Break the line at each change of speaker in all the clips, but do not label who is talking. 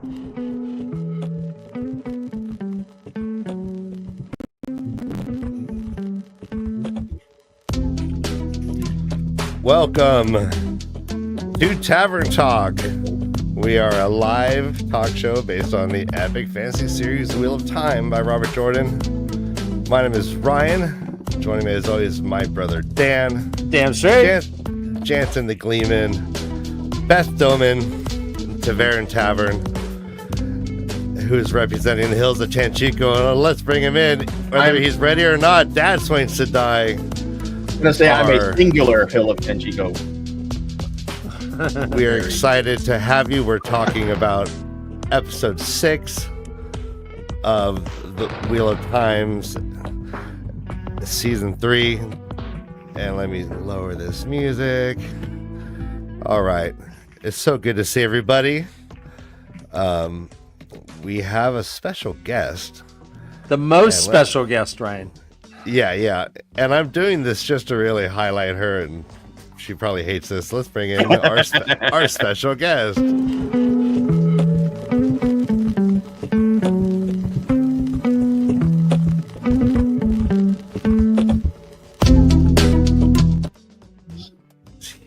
Welcome to Tavern Talk. We are a live talk show based on the epic fantasy series Wheel of Time by Robert Jordan. My name is Ryan. Joining me as always my brother Dan.
Damn straight.
Jansen the Gleeman. Beth Doman, TAVERN Tavern, who is representing the hills of Tanchico. And let's bring him in. Whether he's ready or not, Dad Swings to Die.
I'm going to say I'm a singular hill of Tanchico.
We are excited to have you. We're talking about episode 6 of the Wheel of Times, season 3. And let me lower this music. All right. It's so good to see everybody. We have a special guest.
The most special guest, Ryan.
Yeah. And I'm doing this just to really highlight her, and she probably hates this. Let's bring in our special guest.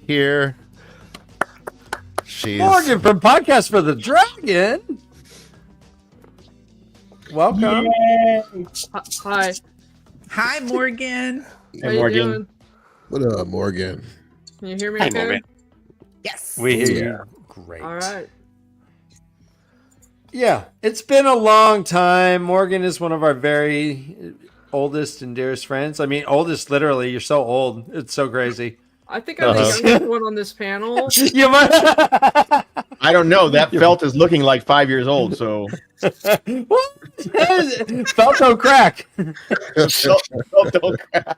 Here. She's
Morgan from Podcast for the Dragon. Welcome.
Hi.
Hi, Morgan.
How you doing?
What up, Morgan?
Can you hear me
Hi,
okay?
Morgan.
Yes.
We hear you. Great.
All right.
Yeah, it's been a long time. Morgan is one of our very oldest and dearest friends. I mean, oldest literally. You're so old. It's so crazy.
I think I'm the youngest one on this panel.
You might.
I don't know. That felt is looking like 5 years old, so.
What? Felt don't crack.
Felt don't crack.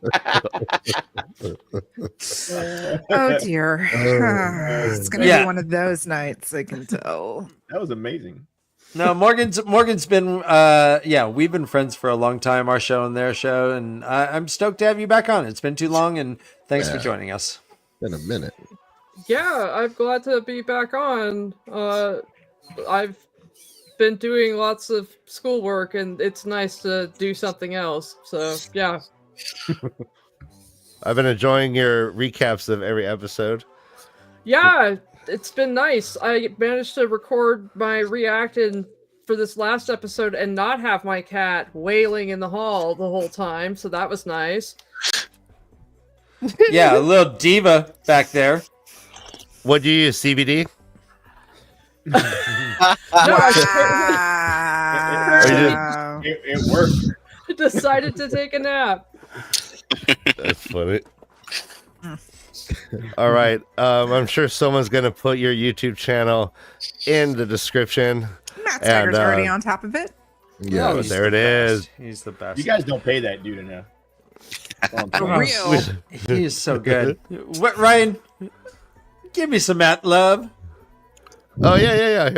Oh dear. It's gonna be one of those nights, I can tell.
That was amazing.
No, Morgan's been we've been friends for a long time, our show and their show, and I'm stoked to have you back on. It's been too long, and thanks for joining us.
Been a minute.
Yeah, I'm glad to be back on. I've been doing lots of schoolwork, and it's nice to do something else. So, yeah.
I've been enjoying your recaps of every episode.
Yeah, it's been nice. I managed to record my reacting for this last episode and not have my cat wailing in the hall the whole time, so that was nice.
Yeah, a little diva back there.
What do you use, CBD?
No,
It worked.
I decided to take a nap.
That's funny. All right. I'm sure someone's going to put your YouTube channel in the description.
Matt Steiger's already on top of it.
Yeah,
Oh, he's
there
the
it is.
best. He's the best.
You guys don't pay that dude enough.
For real.
He is so good. What, Ryan? Give me some Matt love.
Oh, yeah.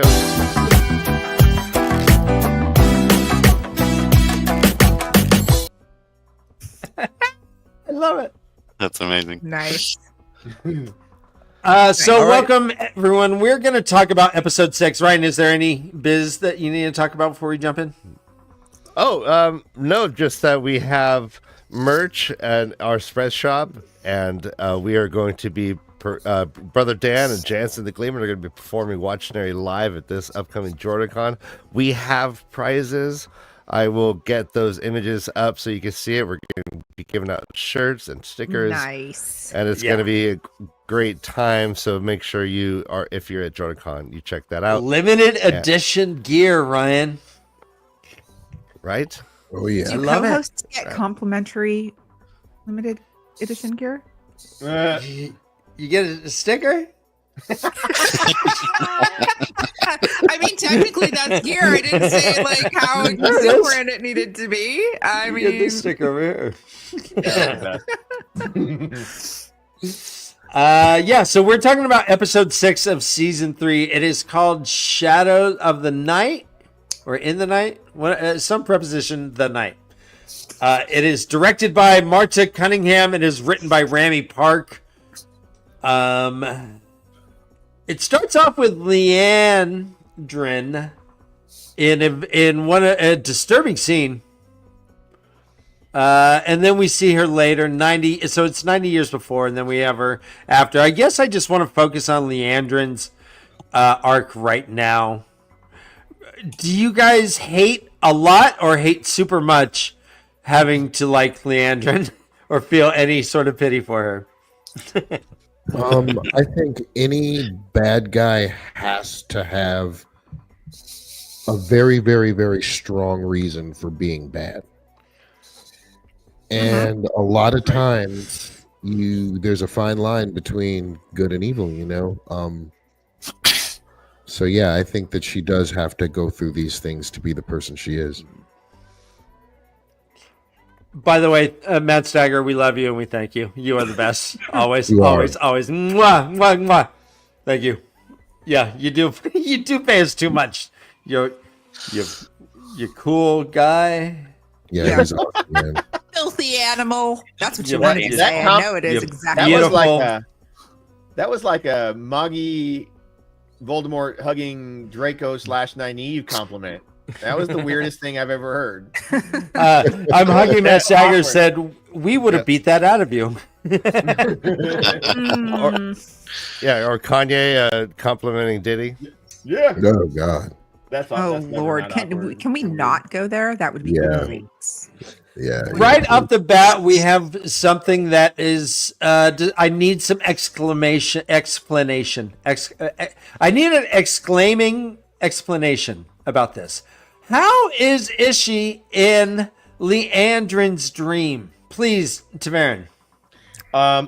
I love it.
That's amazing.
Nice.
So
All right.
welcome everyone. We're going to talk about episode 6. Ryan, is there any biz that you need to talk about before we jump in?
Oh, no, just that we have merch at our spread shop, and we are going to be Brother Dan and Jansen the Gleeman are going to be performing Watchnary live at this upcoming JordanCon. We have prizes. I will get those images up so you can see it. We're going to be giving out shirts and stickers.
Nice.
And it's going to be a great time. So make sure if you're at JordanCon, you check that out.
Limited edition gear, Ryan.
Right?
Oh yeah.
Do
love it.
co-hosts get complimentary limited edition gear?
You get a sticker?
I mean, technically that's gear. I didn't say like how different it needed to be. I
You get
mean,
this sticker over here. So we're talking about episode 6 of season 3. It is called Shadow of the Night, or In the Night, some preposition, the night. It is directed by Marta Cunningham. It is written by Rami Park. It starts off with Leandrin in a disturbing scene. And then we see her later, 90. So it's 90 years before, and then we have her after. I guess I just want to focus on Leandrin's arc right now. Do you guys hate a lot or hate super much having to like Leandrin or feel any sort of pity for her?
I think any bad guy has to have a very, very, very strong reason for being bad. And a lot of times there's a fine line between good and evil, you know? So yeah, I think that she does have to go through these things to be the person she is.
By the way, Matt Stagger, we love you and we thank you. You are the best. Always,
You are.
always, always. Mwah, mwah, mwah. Thank you. Yeah, you do. You do pay us too much. You're cool guy.
Yeah, he's awesome, man.
Filthy animal. That's what you
Yeah,
wanted to
that
say.
comp-
I know it is
yeah,
exactly.
That was like a Moggy Voldemort hugging Draco / Nynaeve compliment. That was the weirdest thing I've ever heard.
I'm hugging Matt Stagger.
Awkward.
Said we would have beat that out of you.
Or Kanye complimenting Diddy.
Yeah,
Oh God.
that's
Oh
that's never
Lord,
not
can
awkward.
we not go there? That would be
Yeah.
great.
Yeah.
Right off the bat, we have something that is. I need some explanation. I need an exclaiming explanation about this. How is Ishii in Leandrin's dream? Please, TAVERN.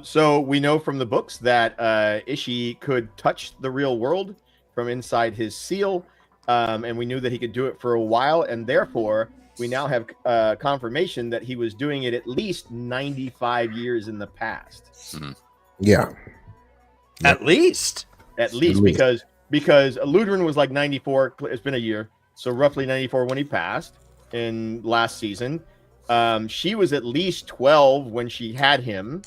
So we know from the books that Ishii could touch the real world from inside his seal, and we knew that he could do it for a while, and therefore we now have confirmation that he was doing it at least 95 years in the past.
Yeah.
At least.
At least because Leandrin was like 94. It's been a year, so roughly 94 when he passed in last season. She was at least 12 when she had him.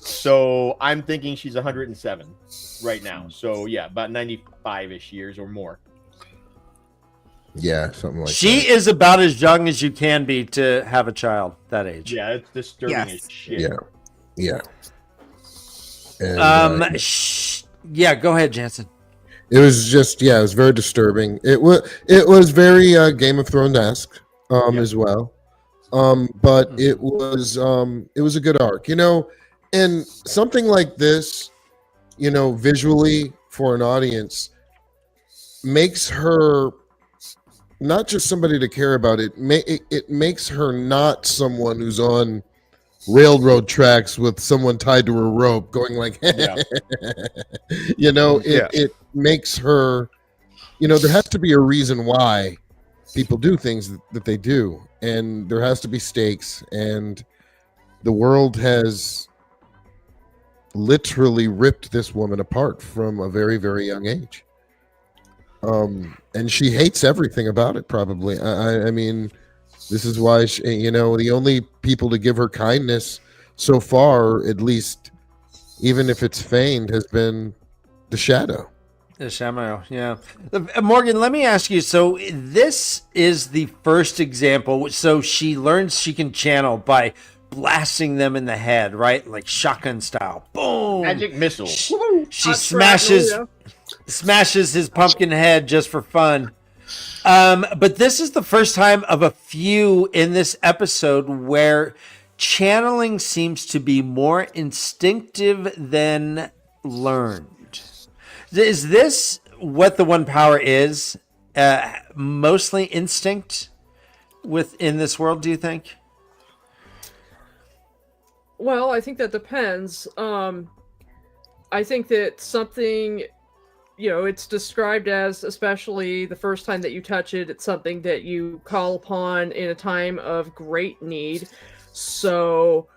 So I'm thinking she's 107 right now. So yeah, about 95-ish years or more.
Yeah, something like
She
that.
is about as young as you can be to have a child that age.
Yeah, it's disturbing
Yes.
as shit.
Yeah. Yeah. And,
Yeah, go ahead, Jansen.
it was just, it was very disturbing. It was very Game of Thrones-esque as well. But it was a good arc, you know, and something like this, you know, visually for an audience makes her not just somebody to care about. It makes her not someone who's on railroad tracks with someone tied to a rope going like, you know, it makes her, you know, there has to be a reason why people do things that they do, and there has to be stakes, and the world has literally ripped this woman apart from a very, very young age. And she hates everything about it, probably. I mean, this is why she, you know, the only people to give her kindness so far, at least, even if it's feigned, has been the Shadow.
The Sammael, yeah. Morgan, let me ask you. So this is the first example. So she learns she can channel by blasting them in the head, right? Like shotgun style. Boom.
Magic missile.
She smashes his pumpkin head just for fun. But this is the first time of a few in this episode where channeling seems to be more instinctive than learned. Is this what the one power is? Mostly instinct within this world, do you think?
Well, I think that depends. I think that something, you know, it's described as, especially the first time that you touch it, it's something that you call upon in a time of great need. So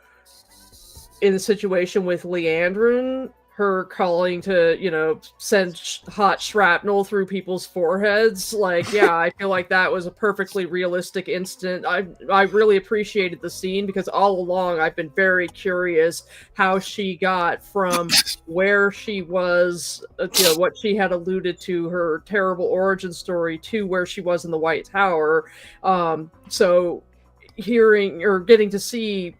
in the situation with Leandrin, her calling to, send hot shrapnel through people's foreheads. Like, yeah, I feel like that was a perfectly realistic instant. I really appreciated the scene because all along I've been very curious how she got from where she was, what she had alluded to, her terrible origin story, to where she was in the White Tower. So hearing or getting to see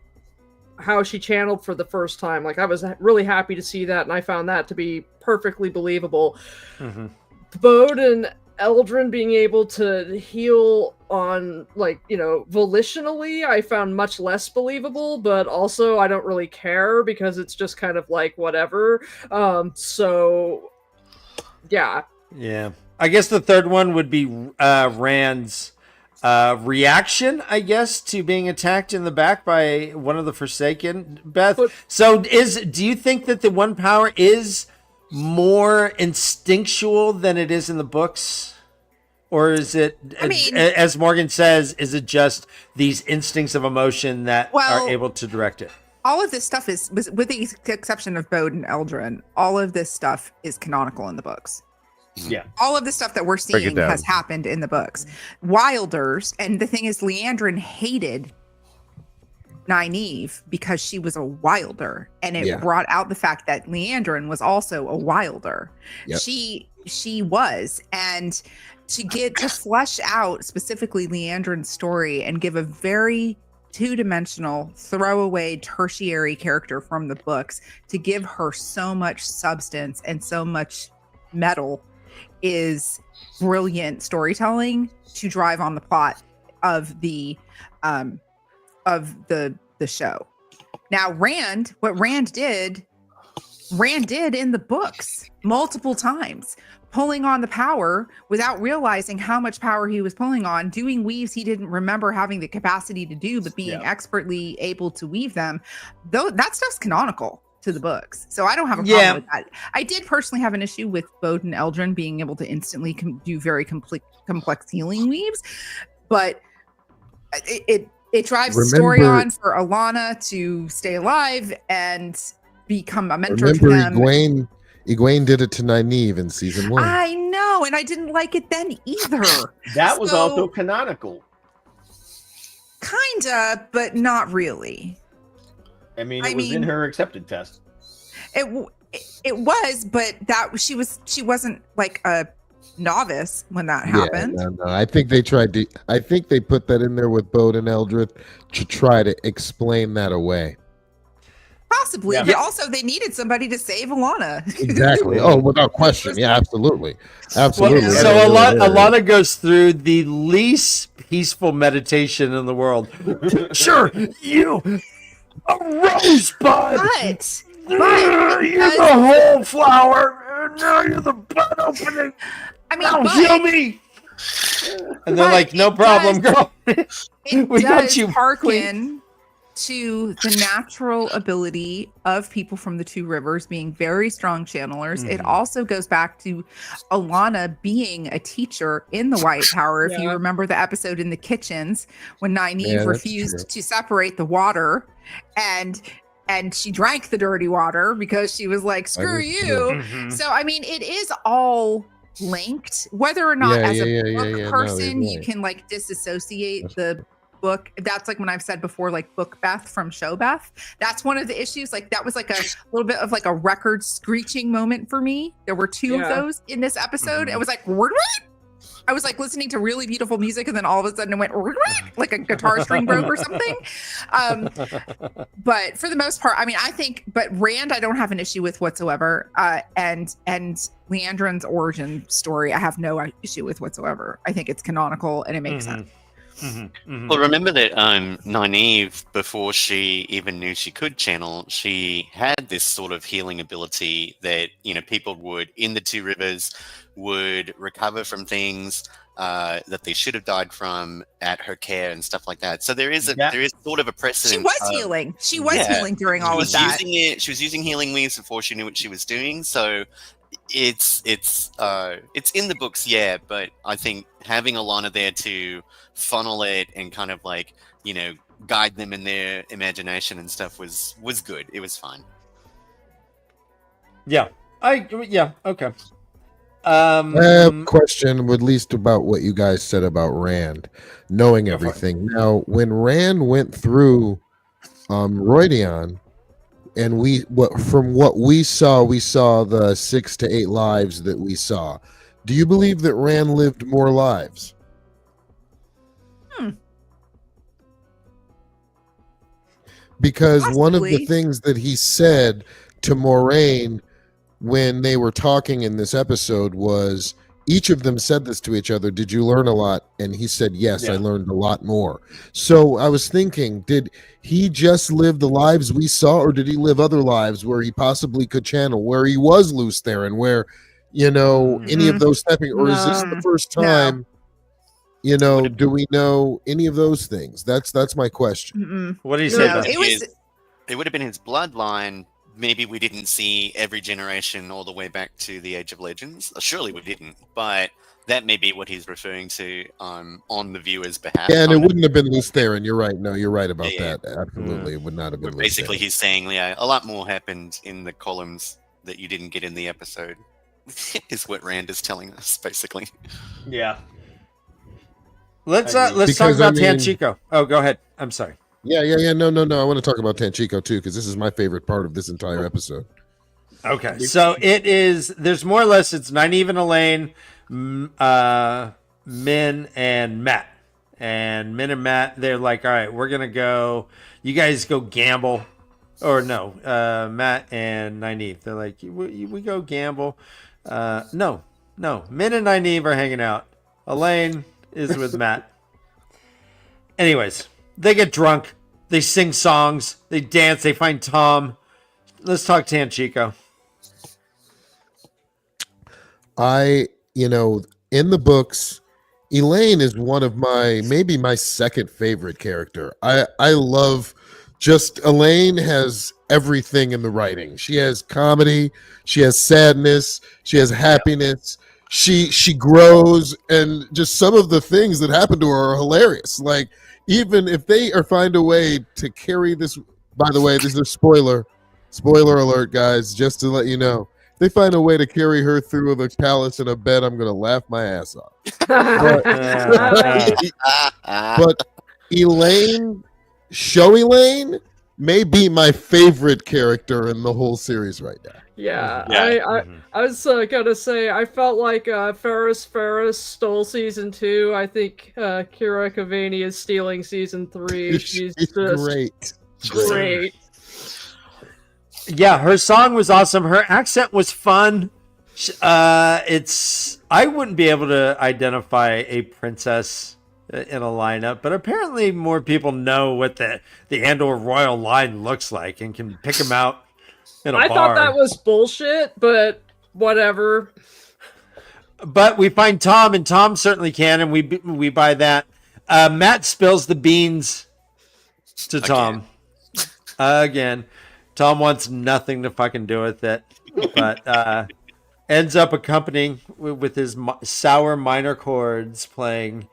how she channeled for the first time, like, I was really happy to see that, and I found that to be perfectly believable. Bode and Eldrin being able to heal on, volitionally, I found much less believable, but also I don't really care because it's just kind of like whatever. So yeah.
I guess the third one would be Rand's reaction, I guess, to being attacked in the back by one of the Forsaken. Beth, do you think that the one power is more instinctual than it is in the books? Or is it, as Morgan says, is it just these instincts of emotion that are able to direct it?
All of this stuff with the exception of Bode and Eldrin, all of this stuff is canonical in the books.
Yeah.
All of the stuff that we're seeing has happened in the books. Wilders, and the thing is, Leandrin hated Nynaeve because she was a wilder, and it brought out the fact that Leandrin was also a wilder. Yep. She was, and to flesh out specifically Leandrin's story and give a very two-dimensional throwaway tertiary character from the books, to give her so much substance and so much metal, is brilliant storytelling to drive on the plot of the show. Now, what Rand did in the books multiple times, pulling on the power without realizing how much power he was pulling on, doing weaves he didn't remember having the capacity to do, but being expertly able to weave them. Though that stuff's canonical to the books, so I don't have a problem with that. I did personally have an issue with Bode and Eldrin being able to instantly do very complex healing weaves, but it drives the story on for Alana to stay alive and become a mentor to them.
Egwene did it to Nynaeve in season 1.
I know, and I didn't like it then either.
That was also canonical.
Kinda, but not really.
I mean, it was in her accepted test.
It was, but she wasn't like a novice when that happened.
No. I think they put that in there with Bode and Eldrin to try to explain that away.
Possibly, but also they needed somebody to save Alana.
Exactly. Oh, without question. Yeah, absolutely. Absolutely.
Well, so Alana goes through the least peaceful meditation in the world. Sure, you. A rosebud!
But
you're the whole flower, and now you're the bud opening.
I mean,
now heal me. And they're like, no problem, girl.
We got you. Hearken to the natural ability of people from the Two Rivers being very strong channelers. It also goes back to Alana being a teacher in the White Tower. If you remember the episode in the kitchens when Nynaeve refused to separate the water, and she drank the dirty water because she was like, screw you. So I mean, it is all linked, whether or not as a book person you can like disassociate the book. That's like when I've said before, like book Beth from show Beth. That's one of the issues. Like that was like a little bit of like a record screeching moment for me. There were two of those in this episode. It was like, I was like listening to really beautiful music, and then all of a sudden it went like a guitar string broke or something. But for the most part, I mean, but Rand, I don't have an issue with whatsoever. And Leandrin's origin story, I have no issue with whatsoever. I think it's canonical and it makes sense.
Well, remember that Nynaeve, before she even knew she could channel, she had this sort of healing ability that, people in the Two Rivers would recover from things that they should have died from at her care and stuff like that. So there is sort of a precedent.
She was healing. She was healing during all of that.
She was using healing weaves before she knew what she was doing. So it's in the books, but I think having Alana there to funnel it and kind of like, guide them in their imagination and stuff was good. It was fine.
Yeah. Okay.
I have a question, at least about what you guys said about Rand, knowing everything. Now, when Rand went through Rhuidean, and from what we saw the 6 to 8 lives that we saw. Do you believe that Rand lived more lives? Because one of the things that he said to Moiraine when they were talking in this episode was, each of them said this to each other, did you learn a lot? And he said, yes, I learned a lot more. So I was thinking, did he just live the lives we saw, or did he live other lives where he possibly could channel, where he was loose there, and where, any of those stepping, or is this the first time, do we know any of those things? That's my question.
What do you say about
it would have been his bloodline. Maybe we didn't see every generation all the way back to the Age of Legends. Surely we didn't, but that may be what he's referring to on the viewer's behalf.
Yeah, and it wouldn't have been loose there, and you're right. No, you're right about that. Absolutely, it would not have been loose
basically, he's saying, a lot more happened in the columns that you didn't get in the episode, is what Rand is telling us, basically.
Yeah.
Let's talk about Tanchico. Oh, go ahead. I'm sorry.
Yeah. No. I want to talk about Tanchico too, because this is my favorite part of this entire episode.
Okay, so there's more or less, it's Nynaeve and Elaine, Min and Mat. And Min and Mat, they're like, all right, we're going to go, you guys go gamble. Or no, Mat and Nynaeve, they're like, we go gamble. No, Min and Nynaeve are hanging out. Elaine is with Mat. Anyways, they get drunk, they sing songs, they dance, they find Tom. Let's talk Tanchico.
In the books, Elaine is one of maybe my second favorite character. I love Elaine has everything in the writing. She has comedy, she has sadness, she has happiness. She grows, and just some of the things that happen to her are hilarious. Like, even if they find a way to carry this, by the way, this is a spoiler alert, guys, just to let you know. If they find a way to carry her through the palace in a bed, I'm going to laugh my ass off. But Elaine, Elaine, may be my favorite character in the whole series right now.
Yeah. I was gonna say, I felt like Ferris stole season 2. I think Kira Kavani is stealing season 3. She's just great.
Yeah, her song was awesome. Her accent was fun. I wouldn't be able to identify a princess in a lineup, but apparently more people know what the Andor royal line looks like and can pick them out in a bar.
I thought that was bullshit, but whatever.
But we find Tom, and Tom certainly can, and we buy that. Mat spills the beans to Tom again. Tom wants nothing to fucking do with it, but ends up accompanying with his sour minor chords playing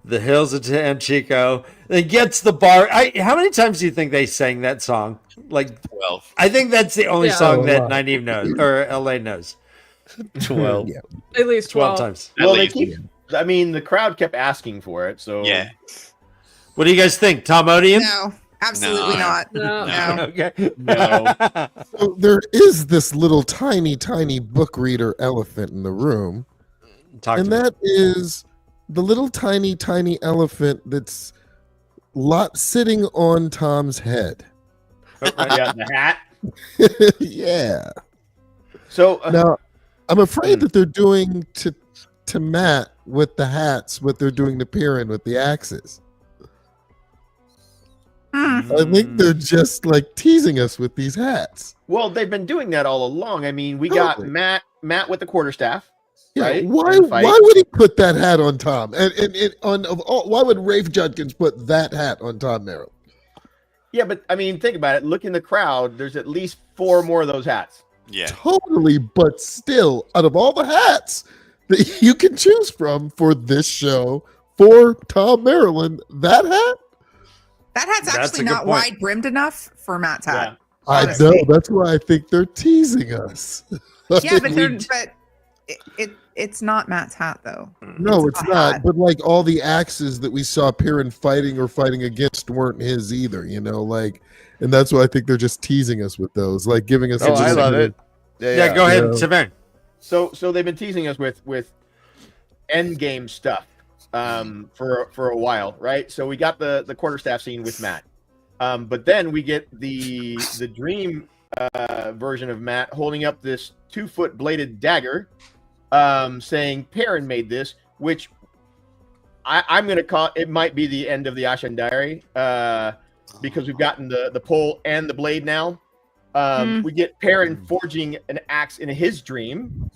The Hills of Tanchico. And gets the bar. How many times do you think they sang that song? Like
12.
I think that's the only song that Nynaeve knows, or LA knows.
12.
Yeah. At least 12
times.
Well, the crowd kept asking for it, so
yeah.
What do you guys think, Tom Odian?
No. Absolutely not.
No.
Okay.
no.
So there is this little tiny book reader elephant in the room, that is the little tiny elephant that's sitting on Tom's head.
Yeah, the hat.
Yeah.
So
now, I'm afraid that they're doing to Mat with the hats what they're doing to Piran with the axes. I think they're just like teasing us with these hats.
Well, they've been doing that all along. I mean, we got Matt with the quarterstaff.
Yeah,
right?
why would he put that hat on Tom? And why would Rafe Judkins put that hat on Tom Merrill?
Yeah, but I mean, think about it. Look in the crowd. There's at least 4 more of those hats.
Yeah,
totally. But still, out of all the hats that you can choose from for this show for Tom Maryland, that hat.
That hat's actually not wide brimmed enough for Matt's hat.
I know. That's why I think they're teasing us.
Yeah, but it's not Matt's hat though.
No, it's not. Hat. But like all the axes that we saw Perrin fighting or fighting against weren't his either. You know, like, and that's why I think they're just teasing us with those, like giving us.
Oh, I love it.
Yeah, go ahead, TAVERN.
So they've been teasing us with endgame stuff for a while, right? So we got the quarterstaff scene with Mat, but then we get the dream version of Mat holding up this 2-foot bladed dagger, saying Perrin made this, which I'm going to call it might be the end of the Ashen Diary, because we've gotten the pole and the blade now. We get Perrin forging an axe in his dream,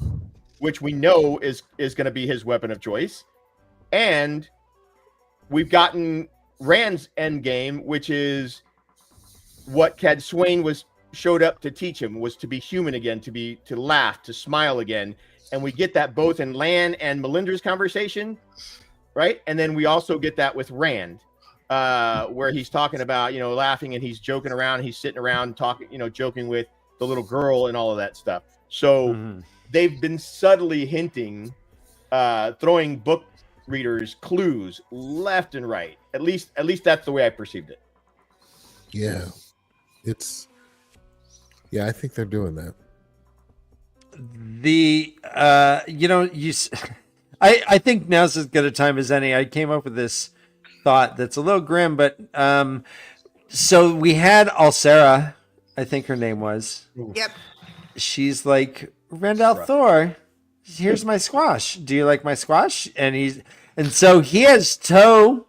which we know is going to be his weapon of choice. And we've gotten Rand's endgame, which is what Cadsuane showed up to teach him, was to be human again, to laugh, to smile again. And we get that both in Lan and Melindra's conversation, right? And then we also get that with Rand, where he's talking about, laughing, and he's joking around, he's sitting around talking, joking with the little girl and all of that stuff. So they've been subtly hinting, throwing book readers clues left and right. At least that's the way I perceived it.
Yeah. I think they're doing that.
I think now's as good a time as any. I came up with this thought that's a little grim, but so we had Alcera, I think her name was.
Yep.
She's like, Randall Thor, here's my squash. Do you like my squash? And so he has toe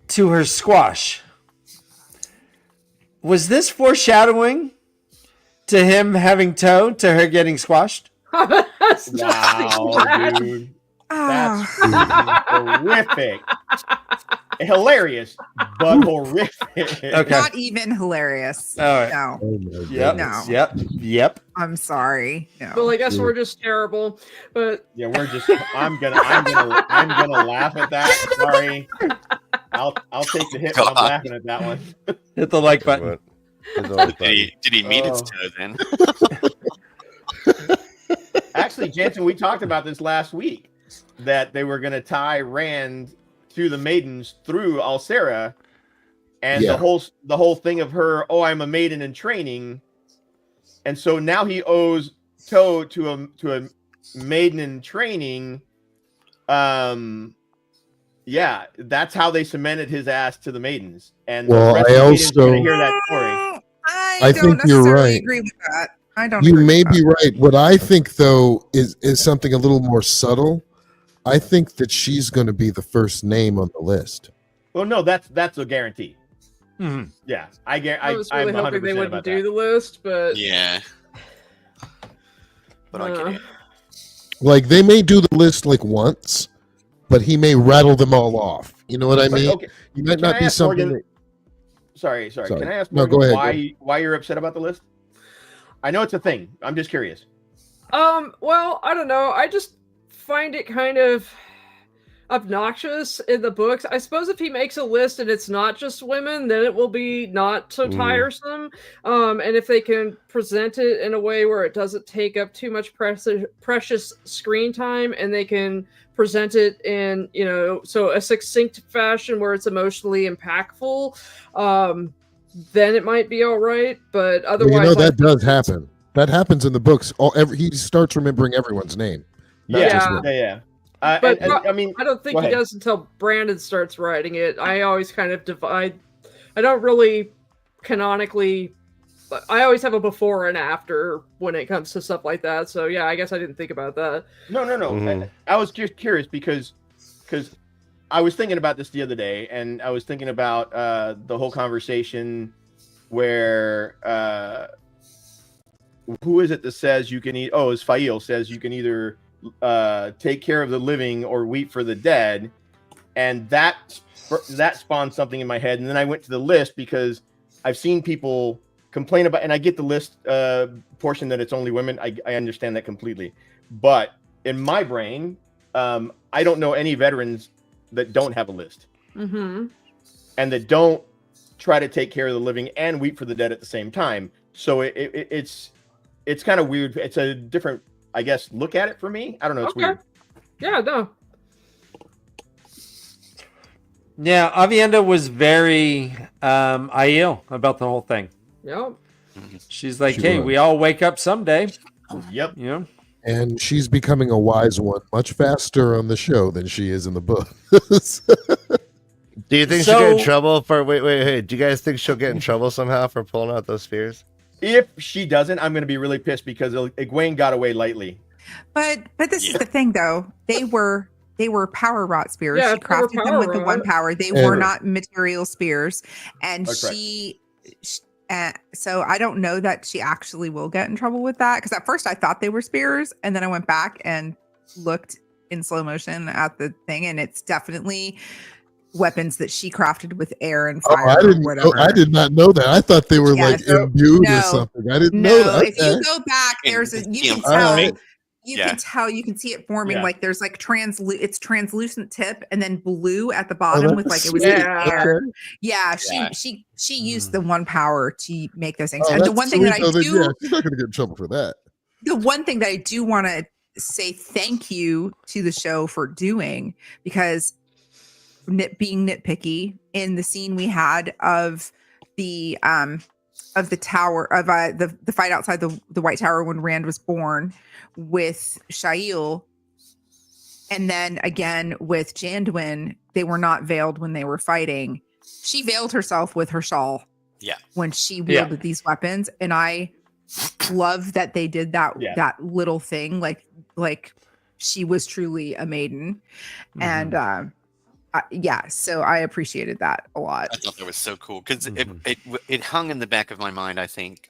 to her squash. Was this foreshadowing to him having toe to her getting squashed?
Wow, dude. That's horrific. Hilarious, but horrific.
Okay.
Not even hilarious.
All right.
No.
Oh
Yep.
I'm sorry. No.
Well, I guess we're just terrible. But
yeah, we're just. I'm gonna laugh at that. Sorry. I'll take the hit. I'm laughing at that one.
Hit the like button.
Did he meet his toe then?
Actually, Jansen, we talked about this last week, that they were going to tie Rand to the Maidens through Alcera, and the whole thing of her, I'm a maiden in training, and so now he owes toe to a maiden in training. Yeah, that's how they cemented his ass to the Maidens. And
well, I also
hear that story.
I don't
think you're right.
agree with that. I don't.
You may be right. What I think, though, is something a little more subtle. I think that she's going to be the first name on the list.
Well, no, that's a guarantee.
Mm-hmm.
Yeah,
I was really hoping they wouldn't do the list, but
yeah. But I get it.
Like, they may do the list like once, but he may rattle them all off. You know what I mean?
Okay.
You might not be something.
Morgan, sorry. Can I ask
Morgan,
go ahead,
why
you're upset about the list? I know it's a thing. I'm just curious.
Well, I don't know. I just find it kind of obnoxious in the books. I suppose if he makes a list and it's not just women, then it will be not so tiresome. And if they can present it in a way where it doesn't take up too much precious screen time, and they can present it in, so a succinct fashion where it's emotionally impactful, then it might be all right. But otherwise,
that does happen. That happens in the books. He starts remembering everyone's name.
Yeah.
But
I mean,
I don't think he does until Brandon starts writing it. I always kind of divide. I don't really canonically. I always have a before and after when it comes to stuff like that. So yeah, I guess I didn't think about that.
No. Mm-hmm. I was just curious because I was thinking about this the other day, and I was thinking about the whole conversation where who is it that says you can eat? Oh, it's Fail says you can either take care of the living or weep for the dead, and that spawned something in my head. And then I went to the list because I've seen people complain about, and I get the list portion that it's only women. I understand that completely, but in my brain, I don't know any veterans that don't have a list, and that don't try to take care of the living and weep for the dead at the same time. So it's kind of weird. It's a different, I guess, look at it for me. I don't know. It's weird.
Yeah, no.
Yeah, Aviendha was very Aiel about the whole thing.
Yep.
She's like,
She
hey,
was.
we all wake up someday.
Yep.
You know?
And she's becoming a wise one much faster on the show than she is in the book.
Do you think she'll get in trouble for? Wait. Do you guys think she'll get in trouble somehow for pulling out those spears?
If she doesn't, I'm going to be really pissed because Egwene got away lightly.
But this is the thing, though. They were power rot spears.
Yeah,
She crafted them with the one power. They were not material spears, and
That's
so I don't know that she actually will get in trouble with that, because at first I thought they were spears, and then I went back and looked in slow motion at the thing, and it's definitely weapons that she crafted with air and fire.
I did not know that. I thought they were imbued or something. I didn't know that.
If you go back, you can tell. You can see it forming. Like there's like it's translucent tip and then blue at the bottom with like it was air. Yeah, she used the one power to make those things. And the one thing that I do,
she's not going to get in trouble for that.
The one thing that I do want to say thank you to the show for doing, because being nitpicky in the scene we had of the tower of the fight outside the White Tower when Rand was born with Shael, and then again with Janduin, they were not veiled when they were fighting. She veiled herself with her shawl when she wielded these weapons, and I love that they did that that little thing, like she was truly a maiden. And so I appreciated that a lot.
I thought that was so cool because it hung in the back of my mind.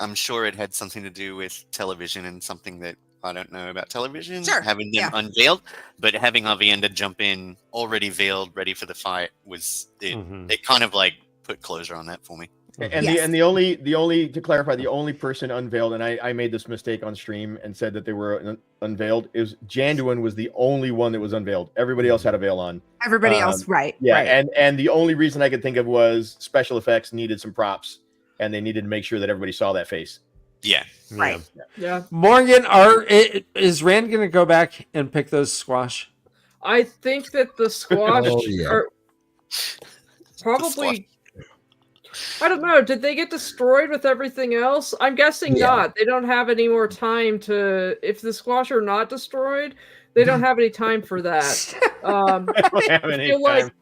I'm sure it had something to do with television and something that I don't know about television. Having them unveiled, but having Aviendha jump in already veiled, ready for the fight was it kind of like put closure on that for me.
And the only to clarify, the only person unveiled, and I made this mistake on stream and said that they were unveiled, is Janduin was the only one that was unveiled. Everybody else had a veil on.
Everybody else, right?
Yeah,
right.
And the only reason I could think of was special effects needed some props, and they needed to make sure that everybody saw that face.
Yeah.
Right.
Yeah.
Morgan, is Rand going to go back and pick those squash?
I think that the squash are probably. I don't know. Did they get destroyed with everything else? I'm guessing not. They don't have any more time to. If the squash are not destroyed, they don't have any time for that. I feel like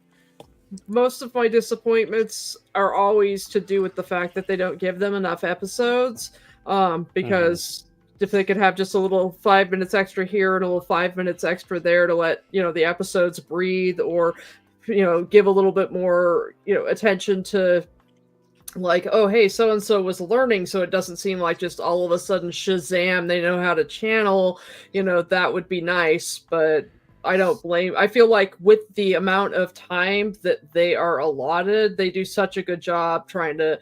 most of my disappointments are always to do with the fact that they don't give them enough episodes. Because if they could have just a little 5 minutes extra here and a little 5 minutes extra there to let the episodes breathe, or give a little bit more attention to, like, oh hey, so and so was learning, so it doesn't seem like just all of a sudden Shazam, they know how to channel, that would be nice. But I don't blame. I feel like with the amount of time that they are allotted, they do such a good job trying to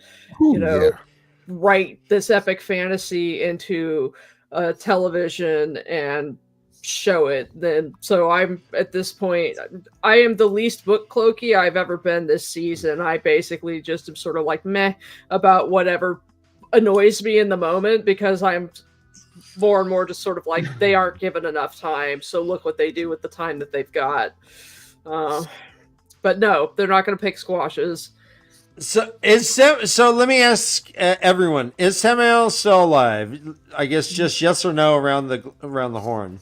write this epic fantasy into television and show it. Then so I'm at this point, I am the least book cloaky I've ever been this season. I basically just am sort of like meh about whatever annoys me in the moment, because I'm more and more just sort of like, they aren't given enough time, so look what they do with the time that they've got. But no, they're not going to pick squashes.
So let me ask everyone: is Sammael still alive? I guess just yes or no around the horn.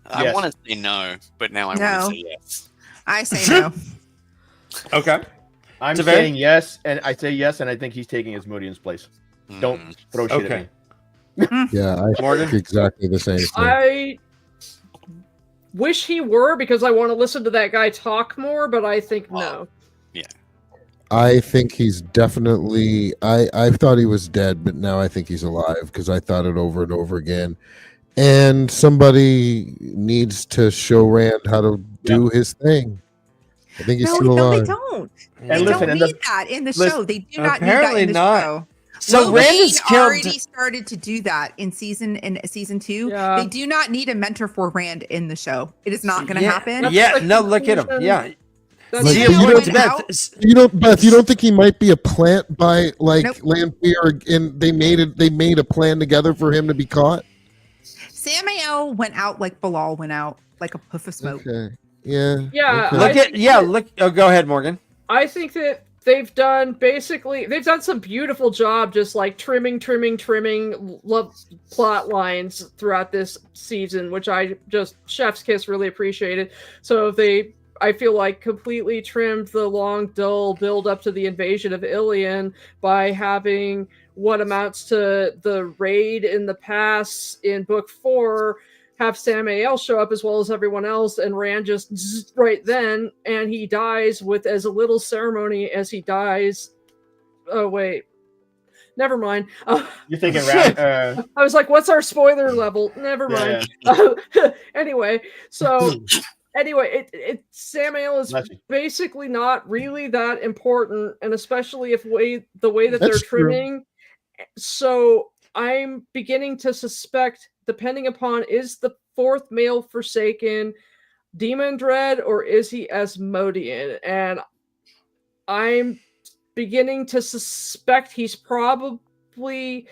I want to say no, but now I want to say yes.
I say no.
Okay.
I'm saying yes, and I say yes, and I think he's taking Asmodean's place. Don't throw shit at me.
Yeah, I think exactly the same thing.
I wish he were, because I want to listen to that guy talk more, but I think no.
Yeah.
I think he's definitely. I thought he was dead, but now I think he's alive, because I thought it over and over again. And somebody needs to show Rand how to do his thing. I think he's still alive.
No, they don't. They don't need that in the show. They do not need that in the show.
So Rand is killed.
Already started to do that in season 2. Yeah. They do not need a mentor for Rand in the show. It is not going to happen.
Yeah, no, look at him. Yeah.
That's
Like,
Sammael
you don't-
went out.
Beth, you don't think he might be a plant by like
Nope.
Lanfear, and they made a plan together for him to be caught?
Sammael went out like Bilal went out, like a puff of smoke.
Okay. Yeah.
Yeah,
okay.
Go ahead, Morgan.
I think that they've done some beautiful job just like trimming plot lines throughout this season, which I just chef's kiss really appreciated. So I feel like completely trimmed the long, dull build up to the invasion of Ilion by having what amounts to the raid in the pass in book 4 have Sammael show up as well as everyone else, and Rand just right then, and he dies with as little ceremony as he dies. Oh wait, never mind.
You're thinking Rand.
I was like, what's our spoiler level? Never mind. Anyway, so anyway, Sammael is basically not really that important, and especially if the way that they're trimming. So I'm beginning to suspect, depending upon, is the 4th male Forsaken Demon Dread or is he Moghedien? And I'm beginning to suspect he's probably,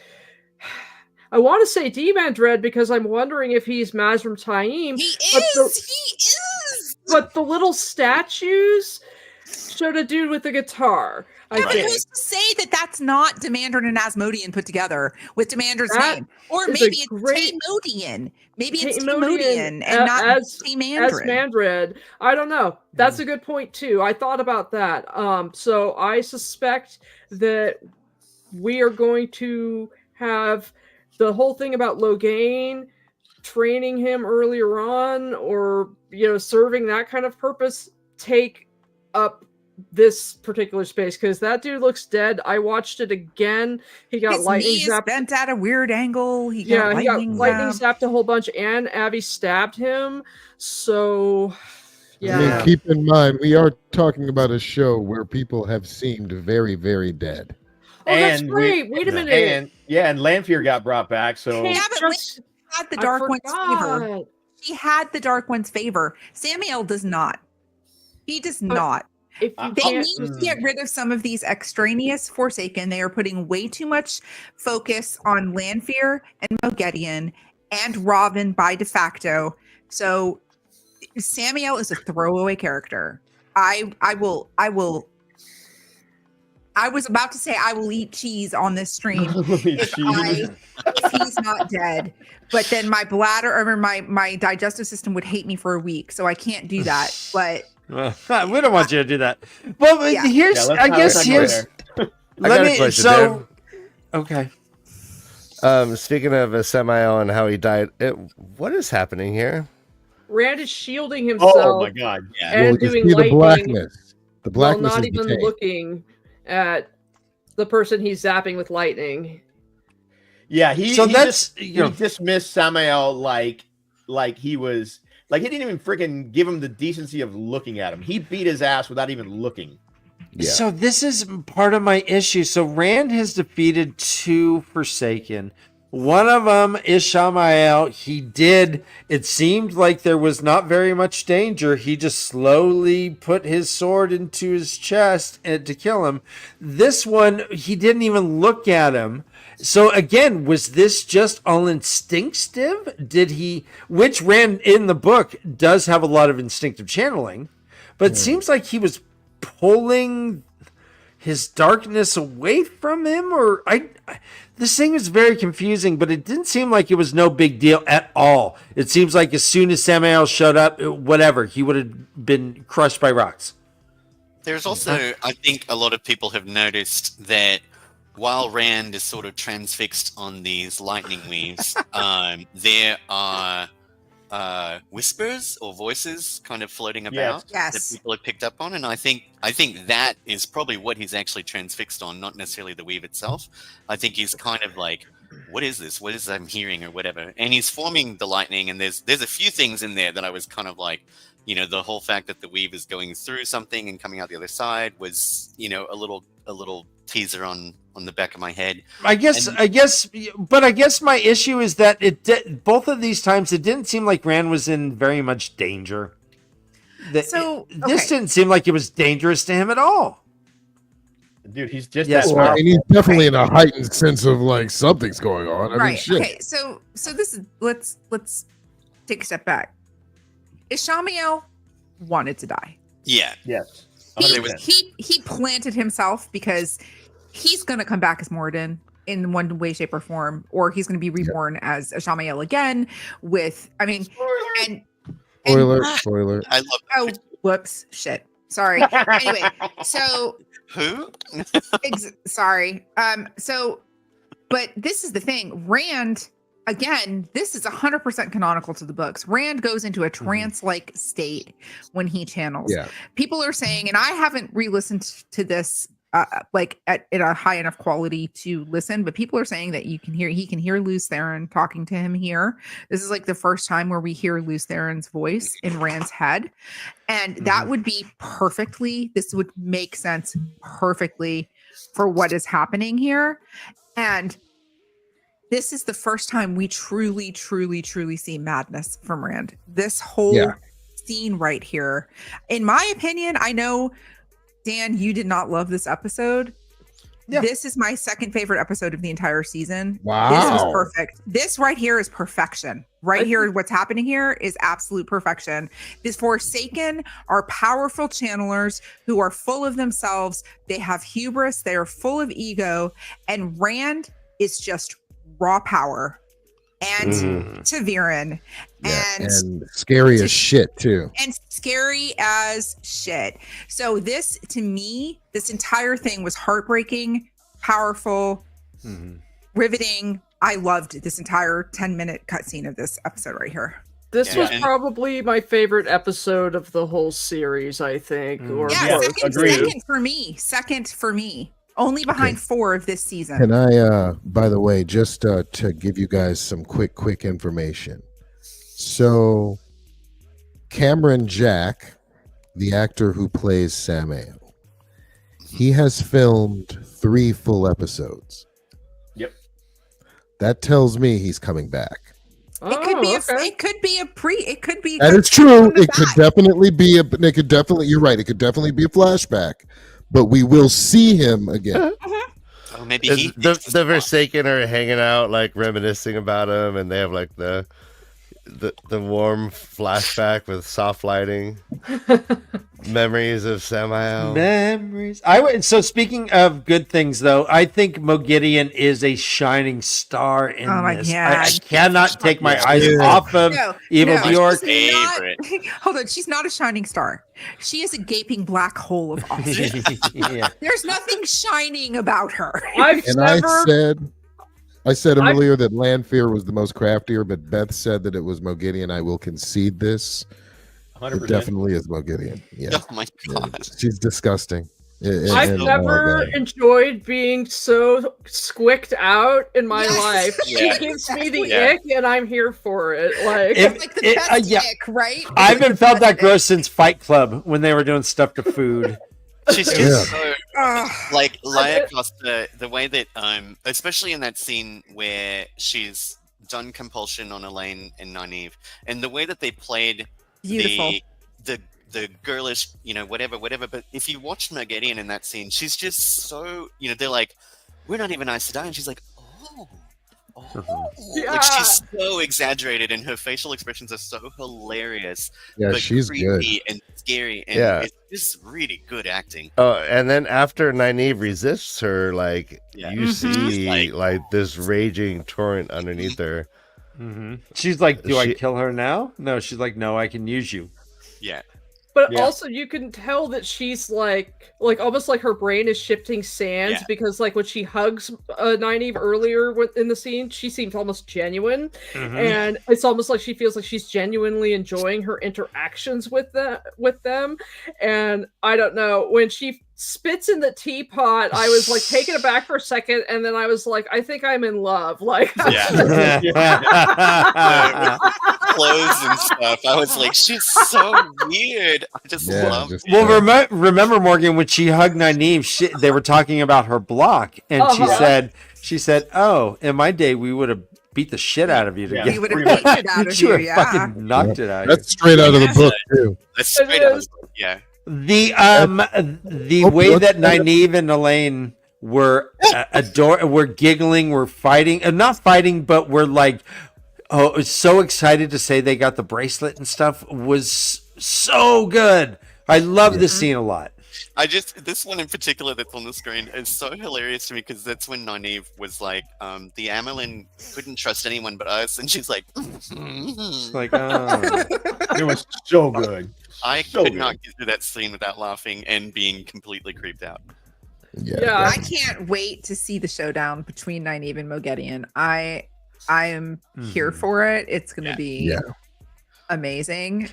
I want to say Demon Dread because I'm wondering if he's Mazrim Taim.
He is!
But the little statues showed a dude with a guitar.
But who's to say that that's not Demandrin and Asmodean put together with Demandrin's name? Or maybe it's Taimodian. Maybe it's Taimodian and not Taimandrin.
Asmandred. I don't know. That's a good point too. I thought about that. So I suspect that we are going to have the whole thing about Logain training him earlier on, or serving that kind of purpose, take up this particular space, because that dude looks dead. I watched it again. He got
His
lightning
knee is
zapped.
bent at a weird angle. He
got
got lightning
zapped a whole bunch, and Abby stabbed him. So, yeah.
I mean, keep in mind, we are talking about a show where people have seemed very, very dead.
Oh, that's right. Wait a minute.
And Lanfear got brought back. So
Yeah, but Lanfear had the Dark One's favor. He had the Dark One's favor. Sammael does not. He does not. They need to get rid of some of these extraneous Forsaken. They are putting way too much focus on Lanfear and Moghedien and Robin by de facto. So Sammael is a throwaway character. I was about to say I will eat cheese on this stream if he's not dead. But then my bladder or my digestive system would hate me for a week. So I can't do that. But
we don't want you to do that. Well, I guess
I got a question,
okay.
Speaking of Sammael and how he died, what is happening here?
Rand is shielding himself.
Oh my god!
Yeah.
And doing
the
lightning.
blackness. The blackness
while not
is
even
decaying.
looking at the person he's zapping with lightning.
Yeah, he dismissed Sammael like he was. Like, he didn't even freaking give him the decency of looking at him. He beat his ass without even looking.
Yeah.
So this is part of my issue. So Rand has defeated 2 Forsaken. One of them is Sammael. It seemed like there was not very much danger. He just slowly put his sword into his chest to kill him. This one, he didn't even look at him. So again, was this just all instinctive? Which Rand in the book does have a lot of instinctive channeling, but it seems like he was pulling his darkness away from him, or this thing was very confusing, but it didn't seem like it was no big deal at all. It seems like as soon as Sammael showed up, whatever, he would have been crushed by rocks.
There's also, I think a lot of people have noticed that while Rand is sort of transfixed on these lightning weaves, there are whispers or voices kind of floating about that people have picked up on, and I think that is probably what he's actually transfixed on, not necessarily the weave itself. I think he's kind of like, what is this? What is I'm hearing or whatever? And he's forming the lightning, and there's a few things in there that I was kind of like, the whole fact that the weave is going through something and coming out the other side was, a little teaser on the back of my head. I guess
my issue is that both of these times it didn't seem like Rand was in very much danger. This didn't seem like it was dangerous to him at all.
Dude, he's just
Yes,
that
Well, I
powerful.
mean, he's definitely in a heightened sense of like something's going on. I mean,
Right.
shit.
Okay. So this is let's take a step back. Ishamael wanted to die.
Yeah.
Yes.
He,
100%.
he planted himself because he's going to come back as Moghedien in one way, shape, or form, or he's going to be reborn as Ishamael again.
Spoiler.
I love
Oh, whoops, shit. Sorry. Anyway, so
who?
sorry. But this is the thing. Rand, again, this is 100% canonical to the books. Rand goes into a trance-like state when he channels.
Yeah.
People are saying, and I haven't re-listened to this at a high enough quality to listen, but people are saying that he can hear Lews Therin talking to him here. This is like the first time where we hear Lews Therin's voice in Rand's head. And that would be this would make sense perfectly for what is happening here. And this is the first time we truly see madness from Rand. This whole scene right here, in my opinion, I know, Dan, you did not love this episode. Yeah. This is my second favorite episode of the entire season.
Wow.
This is perfect. This right here is perfection. Right here, what's happening here is absolute perfection. These Forsaken are powerful channelers who are full of themselves. They have hubris. They are full of ego. And Rand is just raw power. And TAVERN.
And scary as shit too.
And scary as shit. So this, to me, this entire thing was heartbreaking, powerful, riveting. I loved this entire 10-minute cutscene of this episode right here.
This was probably my favorite episode of the whole series, I think. Second for me. Only behind 4 of this season.
Can I, by the way, just to give you guys some quick information. So, Cameron Jack, the actor who plays Sammael, he has filmed 3 full episodes.
Yep.
That tells me he's coming back.
It could be it could be.
That is true. It could definitely be you're right. It could definitely be a flashback. But we will see him again.
Oh, maybe
the Forsaken are hanging out, like reminiscing about him, and they have like the warm flashback with soft lighting, memories of Sammael.
Memories. So speaking of good things, though, I think Moghedien is a shining star in this. I cannot take my eyes off of Evil Bjork.
Hold on, she's not a shining star. She is a gaping black hole of awesome. There's nothing shining about her.
I said earlier that Lanfear was the most craftier, but Beth said that it was Moghedien. I will concede this.
100%.
It definitely is Moghedien. Yeah.
Oh my god.
She's disgusting.
I've never enjoyed being so squicked out in my life. She gives me the ick, and I'm here for it. Like,
it's like the best ick, right?
I haven't felt that gross since Fight Club when they were doing stuff to food.
She's just so like Laia Costa, the way that especially in that scene where she's done compulsion on Elaine and Nynaeve, and the way that they played the girlish, whatever. But if you watch Moghedien in that scene, she's just so, they're like, we're not even nice to die, and she's like, like she's so exaggerated, and her facial expressions are so hilarious.
Yeah,
but
she's
creepy
good
and scary, and it's just really good acting.
Oh, and then after Nynaeve resists her, like you see like this raging torrent underneath her.
She's like, do I kill her now? No, she's like, no, I can use you.
Yeah.
But also you can tell that she's like almost like her brain is shifting sands because like when she hugs Nynaeve earlier in the scene, she seemed almost genuine. And it's almost like she feels like she's genuinely enjoying her interactions with them. And I don't know, when she spits in the teapot, I was like taken aback for a second, and then I was like, I think I'm in love. Like
clothes and stuff. I was like, she's so weird. I just love it.
Well, remember Morgan, when she hugged Nynaeve, they were talking about her block, and she said, "Oh, in my day, we would have beat the shit out of you to
Yeah.
get.
We would have
pretty
beat it out of
She
you,
would
yeah.
have fucking knocked it out. Of
That's straight out of the
Yeah.
book too.
That's straight out of the book, yeah.
The
Oh,
way
what's
that
that?
Nynaeve and Elaine were were giggling, were fighting, not fighting, but were like, so excited to say they got the bracelet and stuff was so good. I love this scene a lot.
This one in particular that's on the screen is so hilarious to me because that's when Nynaeve was like, the Amelin couldn't trust anyone but us, and she's like,
It's like, oh.
It was so good.
I
So
could
good.
not get through that scene without laughing and being completely creeped out.
Yeah.
I can't wait to see the showdown between Nynaeve and Moghedien. I am here for it. It's going to be amazing.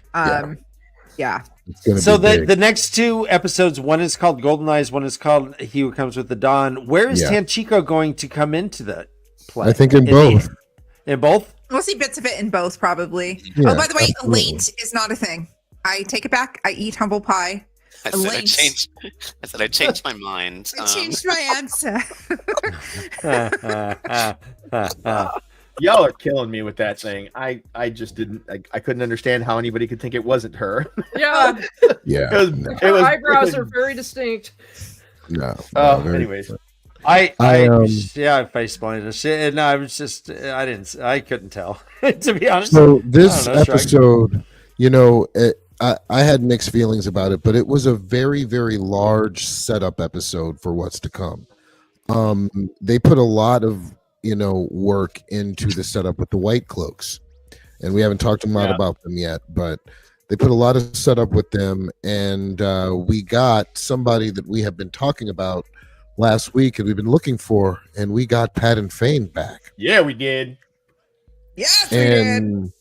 Yeah.
It's gonna
So
be big.
the next two episodes, one is called Golden Eyes, one is called He Who Comes with the Dawn. Where is Tanchico going to come into the play?
I think in both.
In both?
We'll see bits of it in both, probably.
Yeah,
oh, by the way,
absolutely.
late is not a thing. I take it back. I eat humble pie.
I said I changed my mind.
I changed my answer.
Y'all are killing me with that thing. I just didn't. I couldn't understand how anybody could think it wasn't her.
Yeah,
Yeah.
Because
No.
it
her
was
eyebrows
freaking-
are very distinct.
No.
Oh,
very-
anyways.
I face planted shit, and I was just I couldn't tell to be honest.
So this
I don't know, Shrug.
episode, I had mixed feelings about it, but it was a very, very large setup episode for what's to come. They put a lot of work into the setup with the White Cloaks, and we haven't talked a lot about them yet, but they put a lot of setup with them, and we got somebody that we have been talking about last week and we've been looking for, and we got Pat and Fain back.
Yeah, we did.
Yes, we did.
And